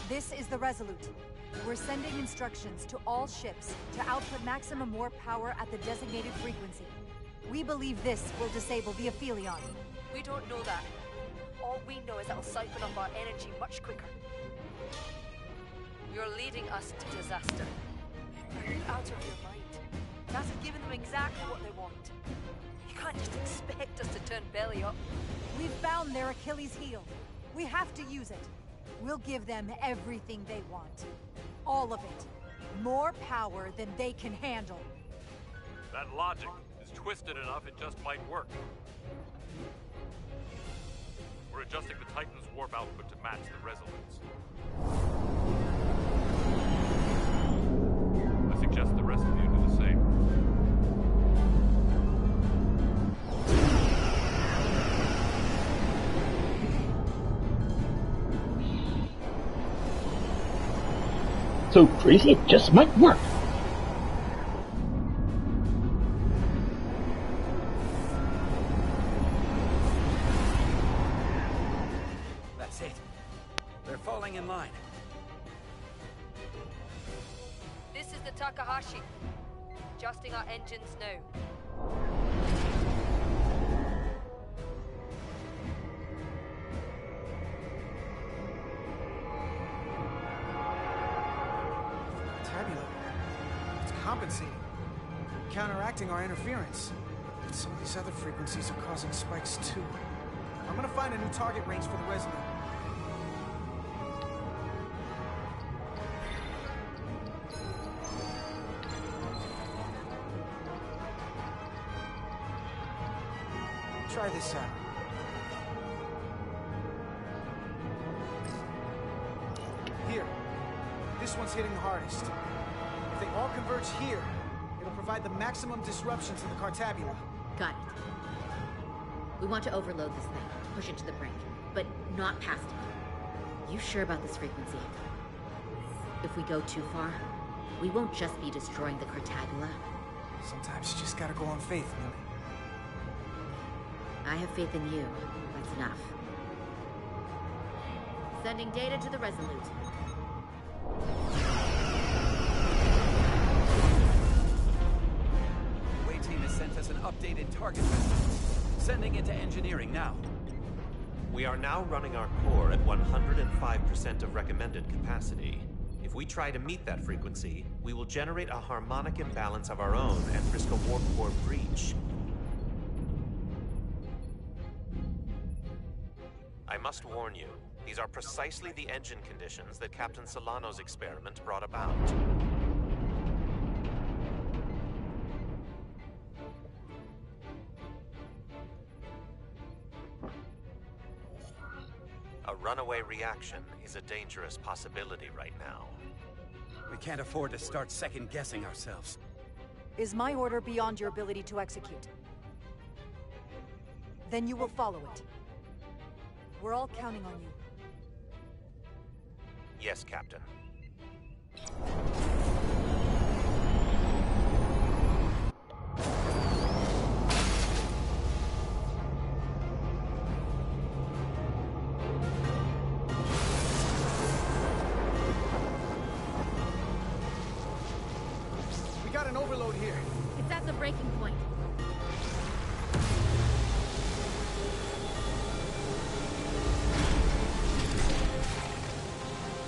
This is the Resolute. We're sending instructions to all ships to output maximum warp power at the designated frequency. We believe this will disable the Aphelion. We don't know that. All we know is it'll siphon up our energy much quicker. You're leading us to disaster. Are you out of your mind? NASA's given them exactly what they want. You can't just expect us to turn belly up. We've found their Achilles heel. We have to use it. We'll give them everything they want. All of it. More power than they can handle. That logic is twisted enough it just might work. We're adjusting the Titan's warp output to match the Resolutes. I suggest the rest of you do the same. So crazy it just might work. That's it. They're falling in line. This is the Takahashi. Adjusting our engines now. Tabula. It's compensating. Counteracting our interference. But some of these other frequencies are causing spikes too. I'm gonna find a new target range for the Resolute. Try this out. Here. This one's hitting the hardest. If they all converge here, it'll provide the maximum disruption to the Cartabula. Got it. We want to overload this thing, push it to the brink, but not past it. You sure about this frequency? If we go too far, we won't just be destroying the Cartabula. Sometimes you just gotta go on faith, Millie. I have faith in you. That's enough. Sending data to the Resolute. The Way team has sent us an updated target list. Sending it to engineering now. We are now running our core at 105% of recommended capacity. If we try to meet that frequency, we will generate a harmonic imbalance of our own and risk a warp core breach. I must warn you, these are precisely the engine conditions that Captain Solano's experiment brought about. A runaway reaction is a dangerous possibility right now. We can't afford to start second-guessing ourselves. Is my order beyond your ability to execute? Then you will follow it. We're all counting on you. Yes, Captain. We got an overload here. It's at the breaking point.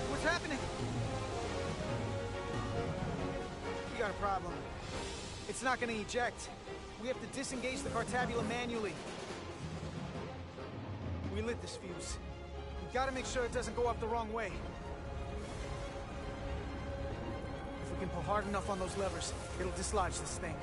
What's happening? We got a problem. It's not gonna eject. We have to disengage the Cartabula manually. We lit this fuse. We gotta make sure it doesn't go off the wrong way. If we can pull hard enough on those levers, it'll dislodge this thing.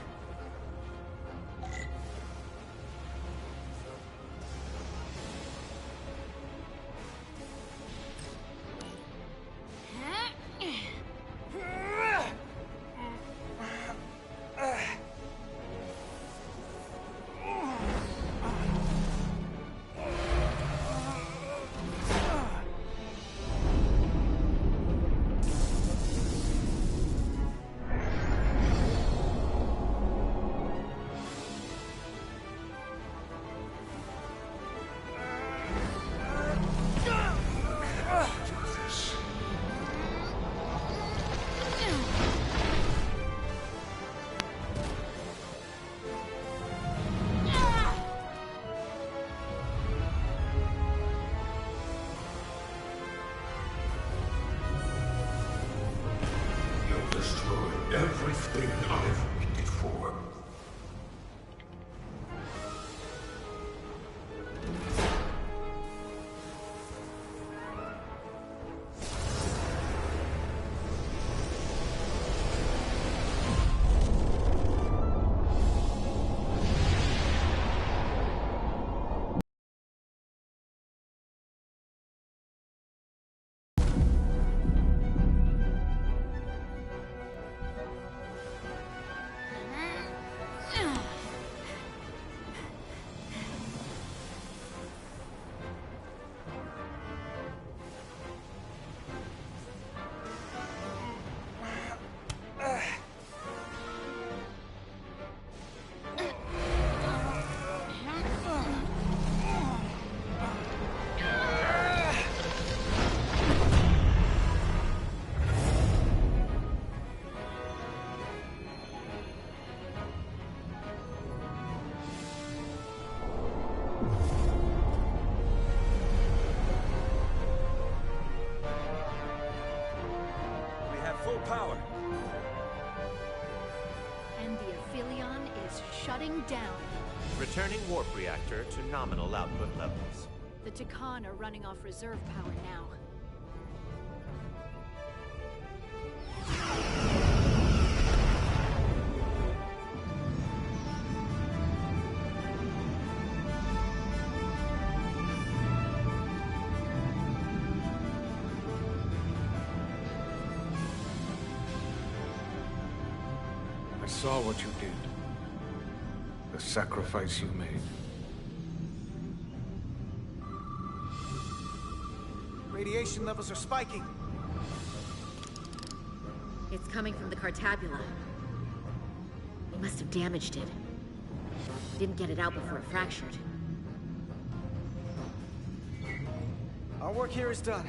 Everything I've waited for. Power. And the Aphelion is shutting down. Returning warp reactor to nominal output levels. The Takan are running off reserve power now. I saw what you did. The sacrifice you made. Radiation levels are spiking. It's coming from the Cartabula. We must have damaged it. Didn't get it out before it fractured. Our work here is done.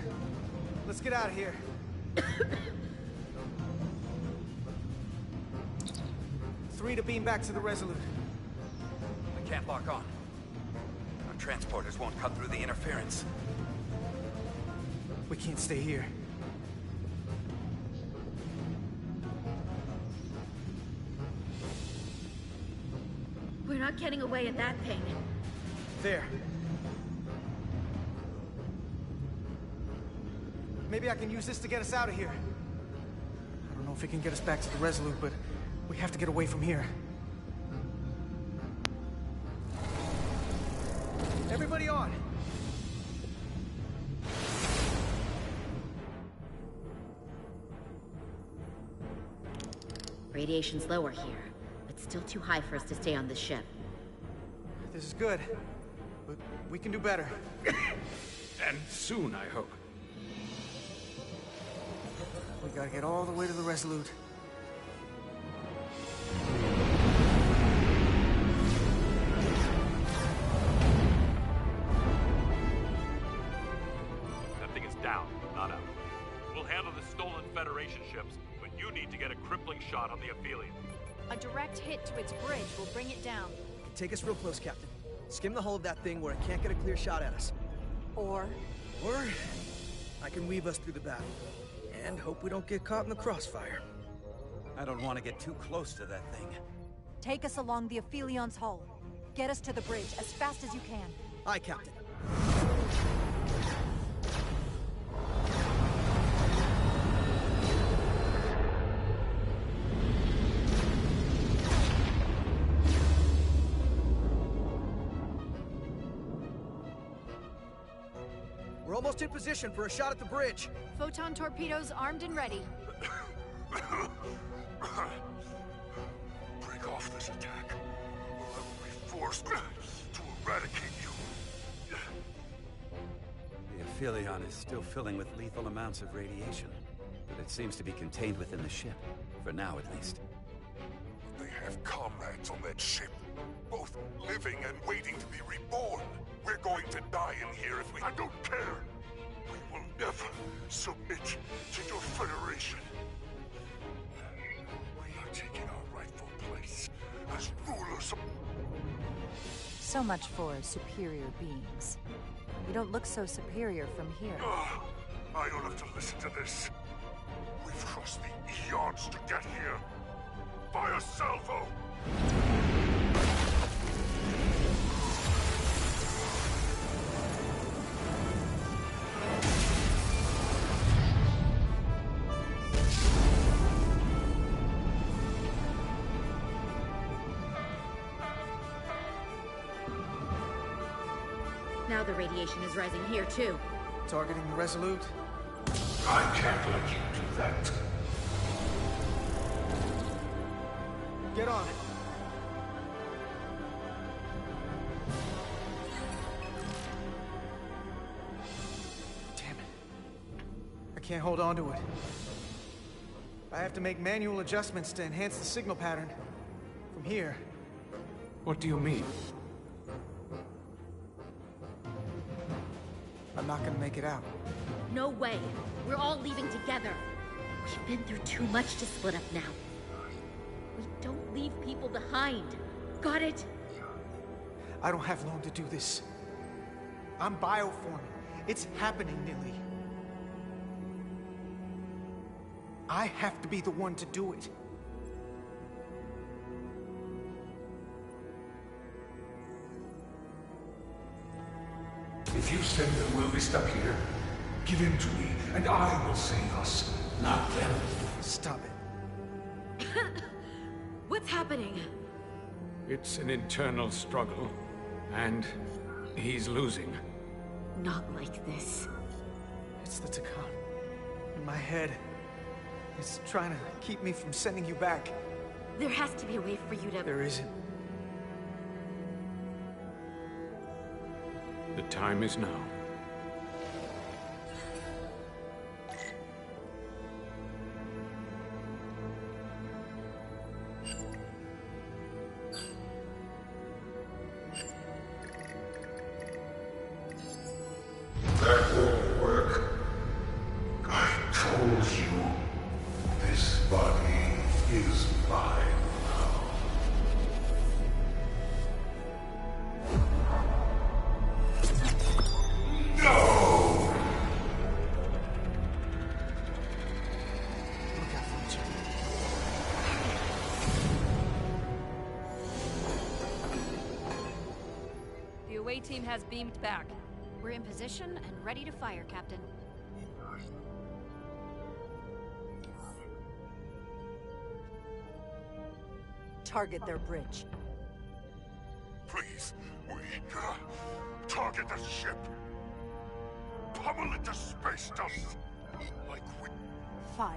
Let's get out of here. 3 to beam back to the Resolute. We can't lock on. Our transporters won't cut through the interference. We can't stay here. We're not getting away at that ping. There. Maybe I can use this to get us out of here. I don't know if it can get us back to the Resolute, but we have to get away from here. Everybody on! Radiation's lower here, but still too high for us to stay on this ship. This is good, but we can do better. And soon, I hope. We gotta get all the way to the Resolute. That thing is down, not out. We'll handle the stolen Federation ships, but you need to get a crippling shot on the Aphelion. A direct hit to its bridge will bring it down. Take us real close, Captain. Skim the hull of that thing where it can't get a clear shot at us. Or I can weave us through the battle. And hope we don't get caught in the crossfire. I don't want to get too close to that thing. take us along the Aphelion's hull. Get us to the bridge as fast as you can. Aye, Captain. We're almost in position for a shot at the bridge. Photon torpedoes armed and ready. Break off this attack, or I will be forced to eradicate you. The Aphelion is still filling with lethal amounts of radiation, but it seems to be contained within the ship, for now at least. They have comrades on that ship, both living and waiting to be reborn. We're going to die in here if we... I don't care! We will never submit to your Federation. We are taking our rightful place as rulers of... So much for superior beings. You don't look so superior from here. I don't have to listen to this. We've crossed the eons to get here. Fire salvo! Now the radiation is rising here, too. Targeting the Resolute? I can't let you do that. Get on it. Damn it. I can't hold on to it. I have to make manual adjustments to enhance the signal pattern. From here. What do you mean? I'm not gonna make it out. No way. We're all leaving together. We've been through too much to split up now. We don't leave people behind. Got it? I don't have long to do this. I'm bioforming. It's happening, Nilly. I have to be the one to do it. If you send them, we'll be stuck here. Give him to me, and I will save us, not them. Stop it. What's happening? It's an internal struggle, and he's losing. Not like this. It's the Takan. In my head. It's trying to keep me from sending you back. There has to be a way for you to... There isn't. The time is now. That won't work. I told you. This body is mine now. No! Look out for each other. The away team has beamed back. We're in position and ready to fire, Captain. Target their bridge. Please, we target the ship. Pummel it to space dust. Like we... Fire.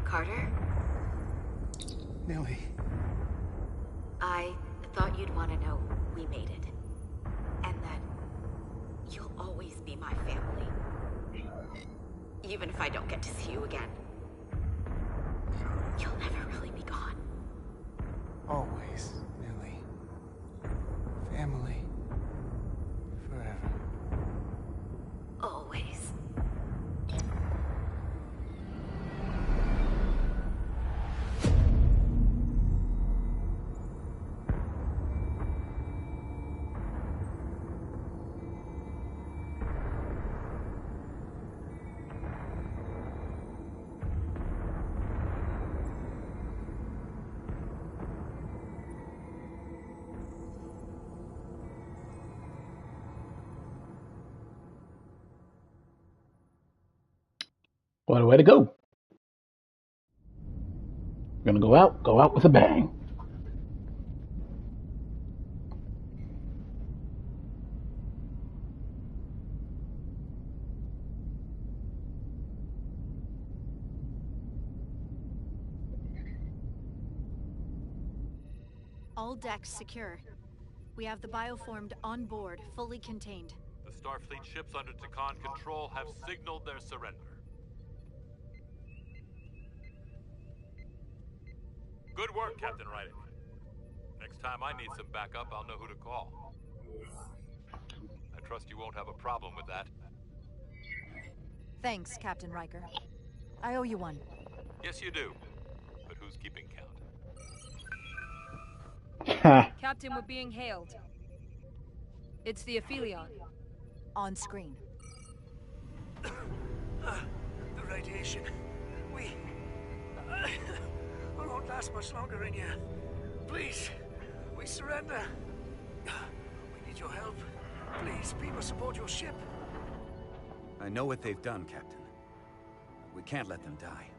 Carter? Nilly. I thought you'd want to know we made it. And that you'll always be my family. Even if I don't get to see you again. You'll never really be gone. Always, Nilly. Family. Forever. Always. What a way to go. We're gonna go out with a bang. All decks secure. We have the bioformed on board, fully contained. The Starfleet ships under Takan control have signaled their surrender. Good work, Captain Rydick. Next time I need some backup, I'll know who to call. I trust you won't have a problem with that. Thanks, Captain Riker. I owe you one. Yes, you do. But who's keeping count? Captain, we're being hailed. It's the Aphelion. On screen. The radiation. We won't last much longer in here. Please, we surrender. We need your help. Please, people support your ship. I know what they've done, Captain. We can't let them die.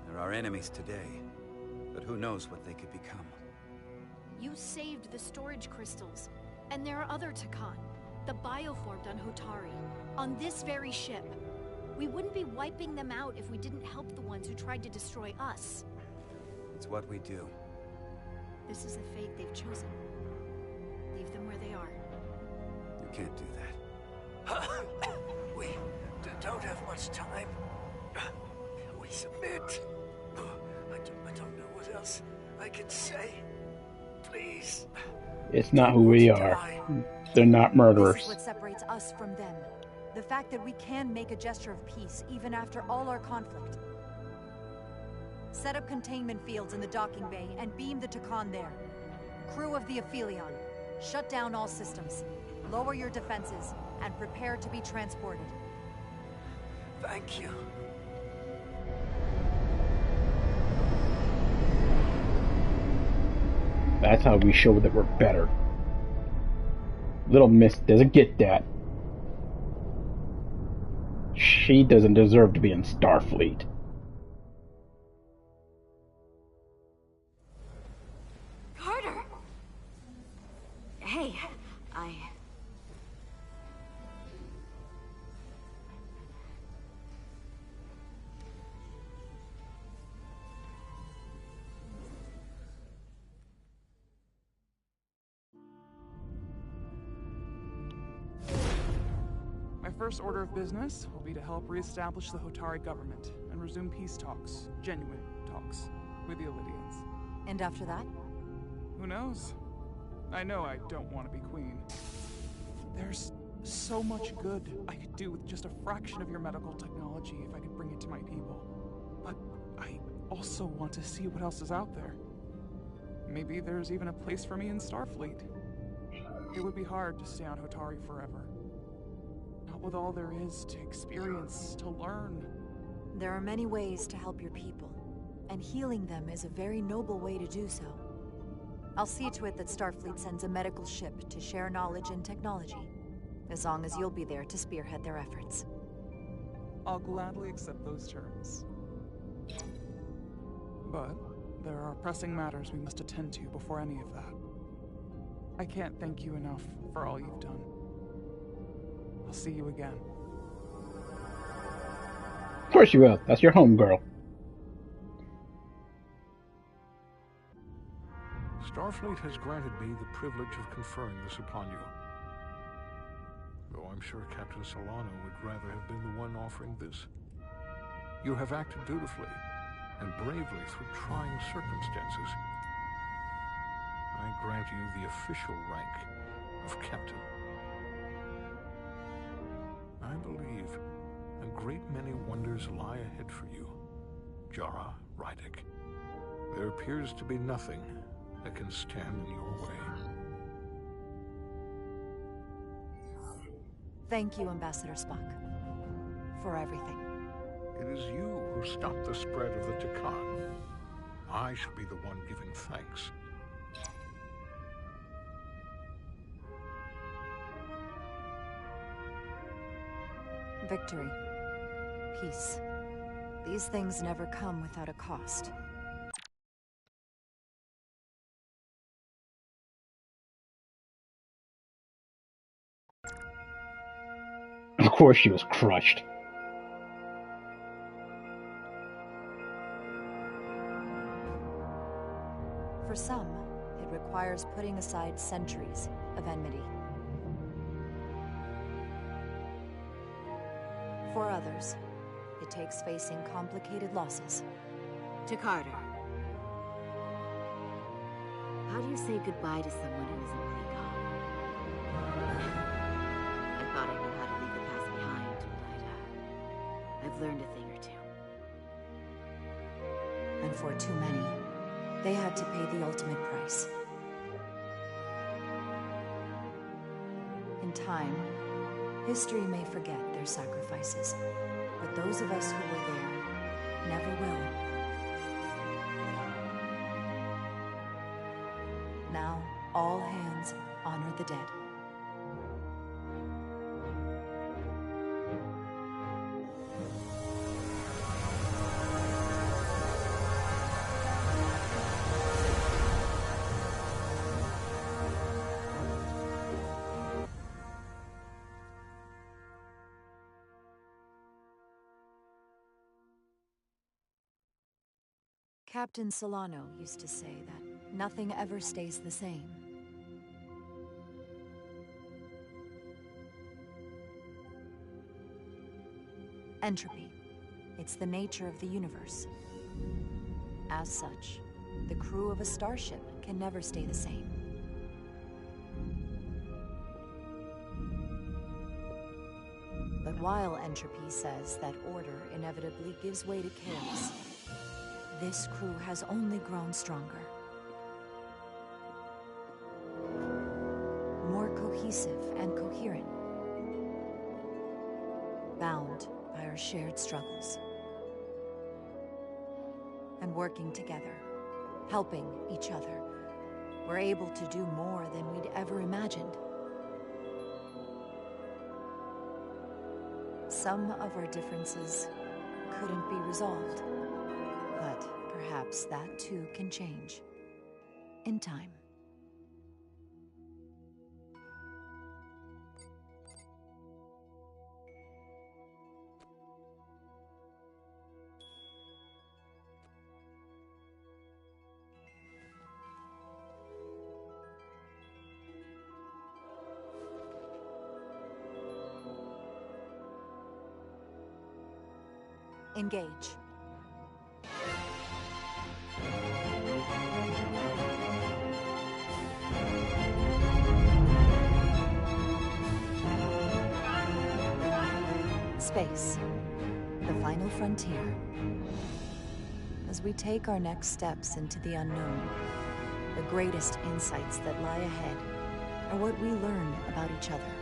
They're our enemies today, but who knows what they could become. You saved the storage crystals, and there are other Takan. The bioformed on Hotari, on this very ship. We wouldn't be wiping them out if we didn't help the ones who tried to destroy us. It's what we do. This is the fate they've chosen. Leave them where they are. You can't do that. We don't have much time. We submit. I don't know what else I can say. Please. It's not who we are. They're not murderers. This is what separates us from them. The fact that we can make a gesture of peace even after all our conflict. Set up containment fields in the docking bay and beam the Takan there. Crew of the Aphelion, shut down all systems. Lower your defenses and prepare to be transported. Thank you. That's how we show that we're better. Little Miss doesn't get that. She doesn't deserve to be in Starfleet. Carter! Hey, My first order of business will be to help reestablish the Hotari government and resume peace talks, genuine talks, with the Illidians. And after that? Who knows? I know I don't want to be queen. There's so much good I could do with just a fraction of your medical technology if I could bring it to my people. But I also want to see what else is out there. Maybe there's even a place for me in Starfleet. It would be hard to stay on Hotari forever. Not with all there is to experience, to learn. There are many ways to help your people, and healing them is a very noble way to do so. I'll see to it that Starfleet sends a medical ship to share knowledge and technology, as long as you'll be there to spearhead their efforts. I'll gladly accept those terms. But there are pressing matters we must attend to before any of that. I can't thank you enough for all you've done. I'll see you again. Of course you will. That's your home, girl. Starfleet has granted me the privilege of conferring this upon you. Though I'm sure Captain Solano would rather have been the one offering this. You have acted dutifully and bravely through trying circumstances. I grant you the official rank of Captain. I believe a great many wonders lie ahead for you, Jara Rydick. There appears to be nothing that can stand in your way. Thank you, Ambassador Spock, for everything. It is you who stopped the spread of the Takan. I shall be the one giving thanks. Victory. Peace. These things never come without a cost. Of course she was crushed. For some, it requires putting aside centuries of enmity. For others, it takes facing complicated losses. To Carter. How do you say goodbye to someone who isn't really gone? I thought I knew how to leave the past behind, but I've learned a thing or two. And for too many, they had to pay the ultimate price. In time, history may forget their sacrifices, but those of us who were there never will. Now, all hands honor the dead. Captain Solano used to say that nothing ever stays the same. Entropy. It's the nature of the universe. As such, the crew of a starship can never stay the same. But while entropy says that order inevitably gives way to chaos, this crew has only grown stronger. More cohesive and coherent. Bound by our shared struggles. And working together, helping each other, we're able to do more than we'd ever imagined. Some of our differences couldn't be resolved. But perhaps that too can change. In time. Engage. Space, the final frontier. As we take our next steps into the unknown, the greatest insights that lie ahead are what we learn about each other.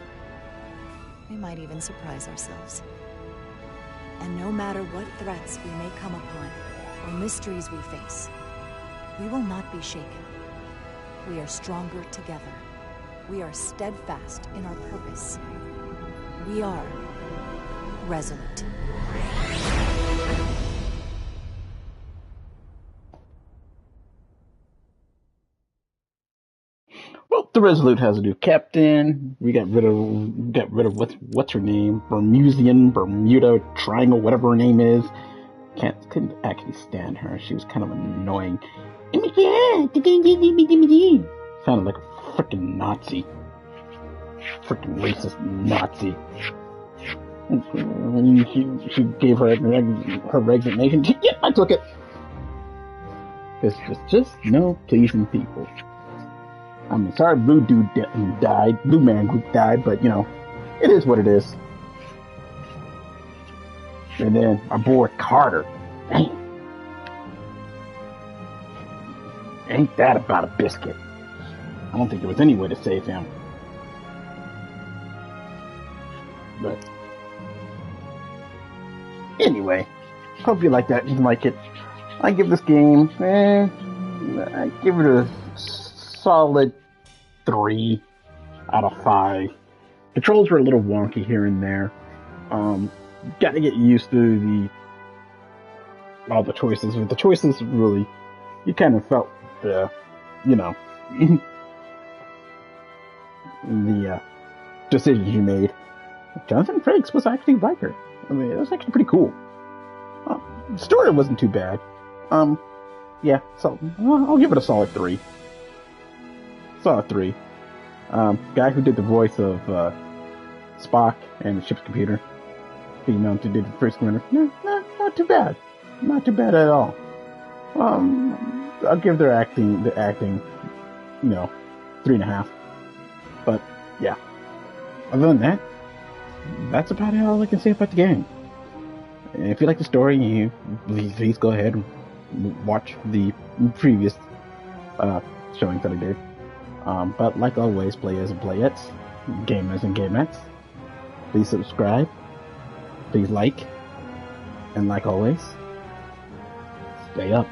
We might even surprise ourselves. And no matter what threats we may come upon, or mysteries we face, we will not be shaken. We are stronger together. We are steadfast in our purpose. We are resolute. Well, the Resolute has a new captain. We got rid of what's her name? Bermuda Triangle, whatever her name is. Couldn't actually stand her. She was kind of annoying. Sounded like a freaking Nazi. Freaking racist Nazi. She gave her resignation. Yeah, I took it. It's just no pleasing people. I mean, sorry, Blue Man Group died, but it is what it is. And then our boy Carter. Damn. Ain't that about a biscuit? I don't think there was any way to save him. But anyway, hope you like that. You like it. I give this game, I give it a solid 3 out of 5. Controls were a little wonky here and there. Got to get used to all the choices. With the choices, really, you kind of felt the decisions you made. Jonathan Frakes was actually Riker. I mean, it was actually pretty cool. The story wasn't too bad. Yeah, so I'll give it a solid 3. Solid 3. Guy who did the voice of Spock and the ship's computer. being known to do the first winner. Not too bad. Not too bad at all. I'll give the acting, 3.5. But yeah, other than that, that's about all I can say about the game. If you like the story, you please go ahead and watch the previous showings that I did. But like always, players and playettes, gamers and gamettes, please subscribe, please like, and like always, stay up.